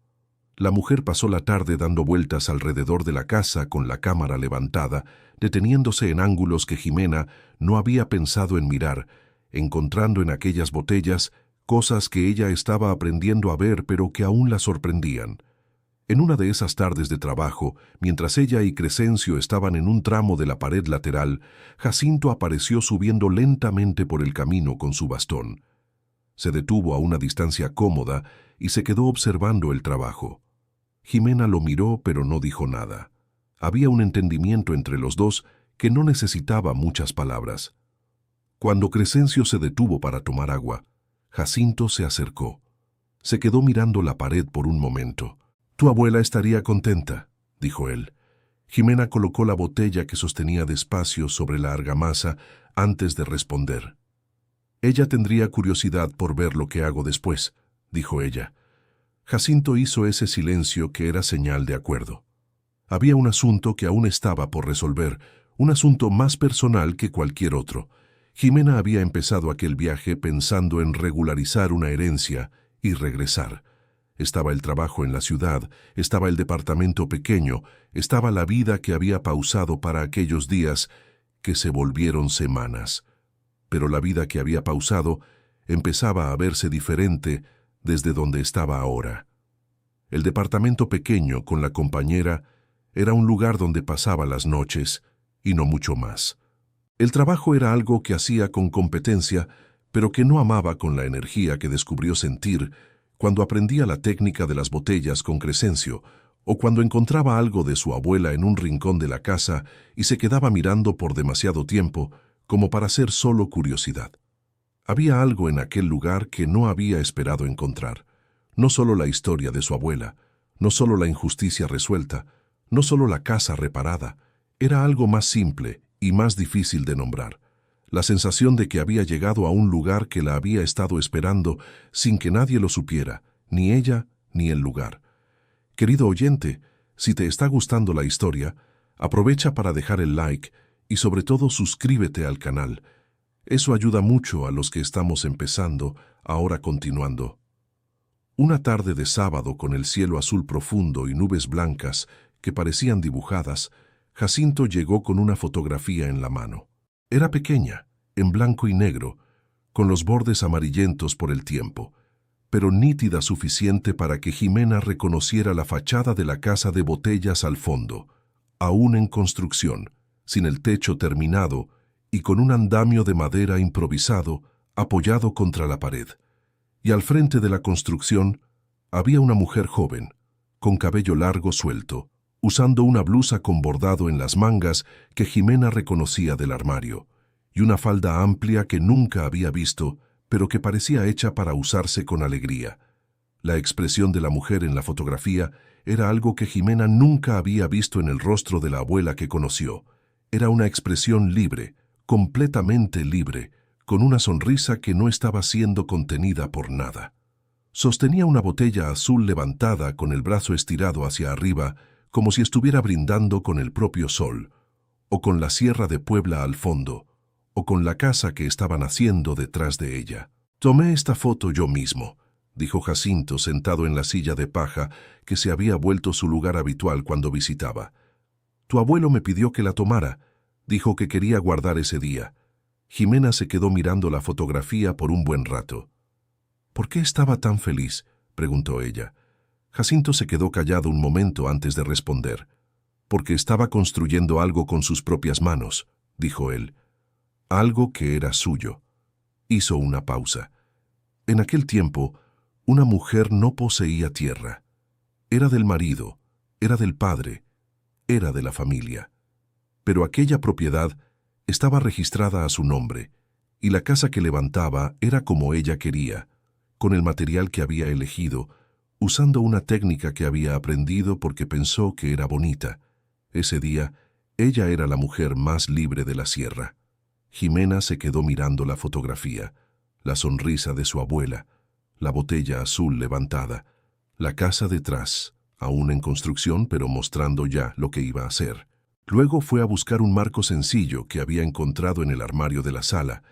La mujer pasó la tarde dando vueltas alrededor de la casa con la cámara levantada, deteniéndose en ángulos que Jimena no había pensado en mirar, encontrando en aquellas botellas cosas que ella estaba aprendiendo a ver pero que aún la sorprendían. En una de esas tardes de trabajo, mientras ella y Crescencio estaban en un tramo de la pared lateral, Jacinto apareció subiendo lentamente por el camino con su bastón. Se detuvo a una distancia cómoda y se quedó observando el trabajo. Jimena lo miró pero no dijo nada. Había un entendimiento entre los dos que no necesitaba muchas palabras. Cuando Crescencio se detuvo para tomar agua, Jacinto se acercó. Se quedó mirando la pared por un momento. «Tu abuela estaría contenta», dijo él. Jimena colocó la botella que sostenía despacio sobre la argamasa antes de responder. «Ella tendría curiosidad por ver lo que hago después», dijo ella. Jacinto hizo ese silencio que era señal de acuerdo. Había un asunto que aún estaba por resolver, un asunto más personal que cualquier otro. Jimena había empezado aquel viaje pensando en regularizar una herencia y regresar. Estaba el trabajo en la ciudad, estaba el departamento pequeño, estaba la vida que había pausado para aquellos días que se volvieron semanas. Pero la vida que había pausado empezaba a verse diferente desde donde estaba ahora. El departamento pequeño con la compañera era un lugar donde pasaba las noches y no mucho más. El trabajo era algo que hacía con competencia, pero que no amaba con la energía que descubrió sentir cuando aprendía la técnica de las botellas con Crescencio, o cuando encontraba algo de su abuela en un rincón de la casa y se quedaba mirando por demasiado tiempo, como para ser solo curiosidad. Había algo en aquel lugar que no había esperado encontrar. No solo la historia de su abuela, no solo la injusticia resuelta, no solo la casa reparada, era algo más simple y más difícil de nombrar. La sensación de que había llegado a un lugar que la había estado esperando sin que nadie lo supiera, ni ella ni el lugar. Querido oyente, si te está gustando la historia, aprovecha para dejar el like y sobre todo suscríbete al canal. Eso ayuda mucho a los que estamos empezando, ahora continuando. Una tarde de sábado con el cielo azul profundo y nubes blancas que parecían dibujadas, Jacinto llegó con una fotografía en la mano. Era pequeña, en blanco y negro, con los bordes amarillentos por el tiempo, pero nítida suficiente para que Jimena reconociera la fachada de la casa de botellas al fondo, aún en construcción, sin el techo terminado y con un andamio de madera improvisado apoyado contra la pared. Y al frente de la construcción había una mujer joven, con cabello largo suelto, usando una blusa con bordado en las mangas que Jimena reconocía del armario, y una falda amplia que nunca había visto, pero que parecía hecha para usarse con alegría. La expresión de la mujer en la fotografía era algo que Jimena nunca había visto en el rostro de la abuela que conoció. Era una expresión libre, completamente libre, con una sonrisa que no estaba siendo contenida por nada. Sostenía una botella azul levantada con el brazo estirado hacia arriba, como si estuviera brindando con el propio sol, o con la Sierra de Puebla al fondo, o con la casa que estaban haciendo detrás de ella. «Tomé esta foto yo mismo», dijo Jacinto sentado en la silla de paja que se había vuelto su lugar habitual cuando visitaba. «Tu abuelo me pidió que la tomara. Dijo que quería guardar ese día». Jimena se quedó mirando la fotografía por un buen rato. «¿Por qué estaba tan feliz?», preguntó ella. Jacinto se quedó callado un momento antes de responder. «Porque estaba construyendo algo con sus propias manos», dijo él. «Algo que era suyo». Hizo una pausa. En aquel tiempo, una mujer no poseía tierra. Era del marido, era del padre, era de la familia. Pero aquella propiedad estaba registrada a su nombre, y la casa que levantaba era como ella quería, con el material que había elegido, usando una técnica que había aprendido porque pensó que era bonita. Ese día, ella era la mujer más libre de la sierra. Jimena se quedó mirando la fotografía, la sonrisa de su abuela, la botella azul levantada, la casa detrás, aún en construcción pero mostrando ya lo que iba a hacer. Luego fue a buscar un marco sencillo que había encontrado en el armario de la sala,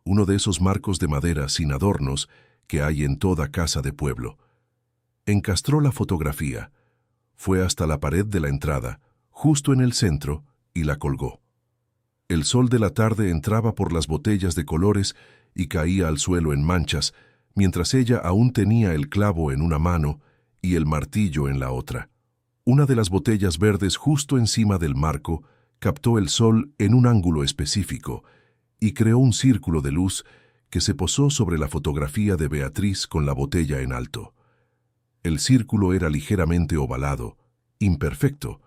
uno de esos marcos de madera sin adornos que hay en toda casa de pueblo. Encastró la fotografía, fue hasta la pared de la entrada, justo en el centro, y la colgó. El sol de la tarde entraba por las botellas de colores y caía al suelo en manchas, mientras ella aún tenía el clavo en una mano y el martillo en la otra. Una de las botellas verdes justo encima del marco captó el sol en un ángulo específico y creó un círculo de luz que se posó sobre la fotografía de Beatriz con la botella en alto. El círculo era ligeramente ovalado, imperfecto,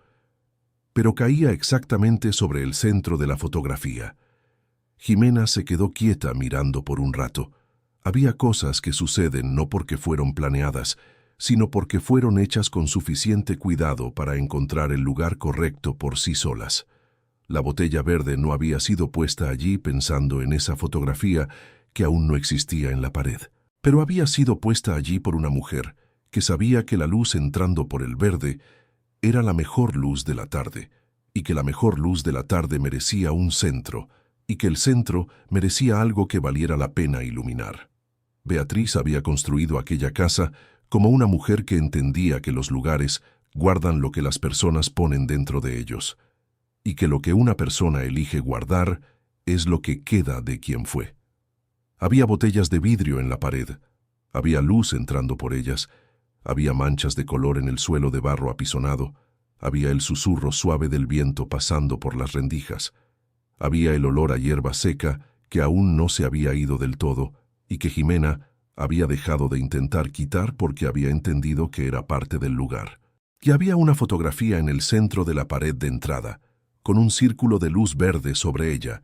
pero caía exactamente sobre el centro de la fotografía. Jimena se quedó quieta mirando por un rato. Había cosas que suceden no porque fueron planeadas, sino porque fueron hechas con suficiente cuidado para encontrar el lugar correcto por sí solas. La botella verde no había sido puesta allí pensando en esa fotografía que aún no existía en la pared, pero había sido puesta allí por una mujer que sabía que la luz entrando por el verde era la mejor luz de la tarde, y que la mejor luz de la tarde merecía un centro, y que el centro merecía algo que valiera la pena iluminar. Beatriz había construido aquella casa como una mujer que entendía que los lugares guardan lo que las personas ponen dentro de ellos, y que lo que una persona elige guardar es lo que queda de quien fue. Había botellas de vidrio en la pared, había luz entrando por ellas, había manchas de color en el suelo de barro apisonado, había el susurro suave del viento pasando por las rendijas, había el olor a hierba seca que aún no se había ido del todo y que Jimena había dejado de intentar quitar porque había entendido que era parte del lugar. Y había una fotografía en el centro de la pared de entrada, con un círculo de luz verde sobre ella,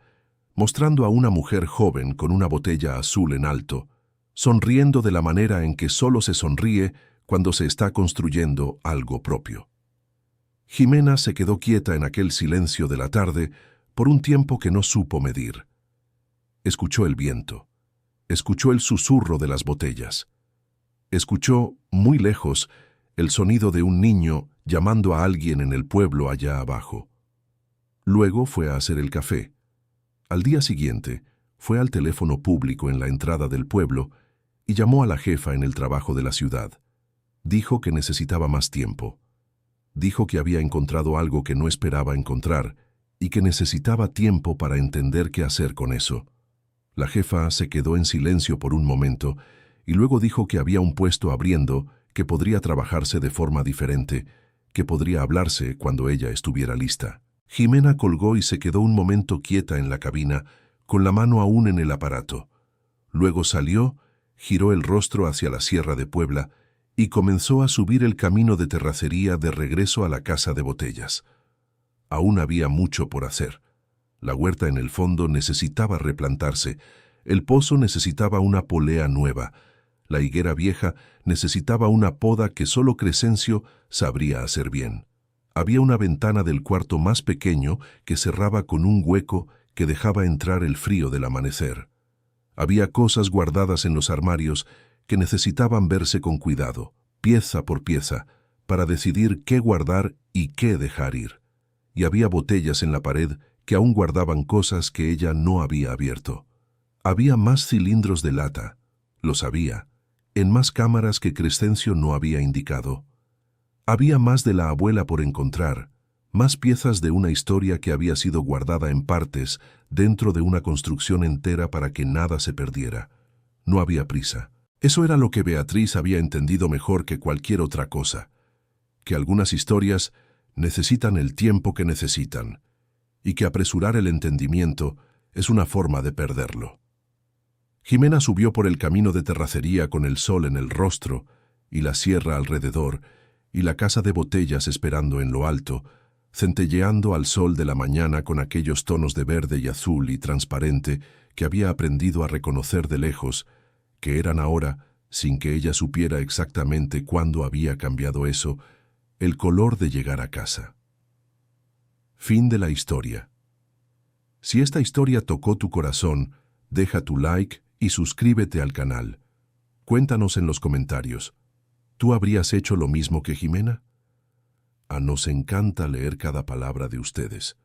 mostrando a una mujer joven con una botella azul en alto, sonriendo de la manera en que solo se sonríe cuando se está construyendo algo propio. Jimena se quedó quieta en aquel silencio de la tarde por un tiempo que no supo medir. Escuchó el viento, escuchó el susurro de las botellas, escuchó, muy lejos, el sonido de un niño llamando a alguien en el pueblo allá abajo. Luego fue a hacer el café. Al día siguiente, fue al teléfono público en la entrada del pueblo y llamó a la jefa en el trabajo de la ciudad. Dijo que necesitaba más tiempo. Dijo que había encontrado algo que no esperaba encontrar y que necesitaba tiempo para entender qué hacer con eso. La jefa se quedó en silencio por un momento y luego dijo que había un puesto abriendo que podría trabajarse de forma diferente, que podría hablarse cuando ella estuviera lista. Jimena colgó y se quedó un momento quieta en la cabina, con la mano aún en el aparato. Luego salió, giró el rostro hacia la Sierra de Puebla y comenzó a subir el camino de terracería de regreso a la casa de botellas. Aún había mucho por hacer. La huerta en el fondo necesitaba replantarse, el pozo necesitaba una polea nueva, la higuera vieja necesitaba una poda que solo Crescencio sabría hacer bien. Había una ventana del cuarto más pequeño que cerraba con un hueco que dejaba entrar el frío del amanecer. Había cosas guardadas en los armarios que necesitaban verse con cuidado, pieza por pieza, para decidir qué guardar y qué dejar ir. Y había botellas en la pared que aún guardaban cosas que ella no había abierto. Había más cilindros de lata, lo sabía, en más cámaras que Crescencio no había indicado. Había más de la abuela por encontrar, más piezas de una historia que había sido guardada en partes dentro de una construcción entera para que nada se perdiera. No había prisa. Eso era lo que Beatriz había entendido mejor que cualquier otra cosa, que algunas historias necesitan el tiempo que necesitan, y que apresurar el entendimiento es una forma de perderlo. Jimena subió por el camino de terracería con el sol en el rostro, y la sierra alrededor, y la casa de botellas esperando en lo alto, centelleando al sol de la mañana con aquellos tonos de verde y azul y transparente que había aprendido a reconocer de lejos, que eran ahora, sin que ella supiera exactamente cuándo había cambiado eso, el color de llegar a casa. Fin de la historia. Si esta historia tocó tu corazón, deja tu like y suscríbete al canal. Cuéntanos en los comentarios. ¿Tú habrías hecho lo mismo que Jimena? Nos encanta leer cada palabra de ustedes.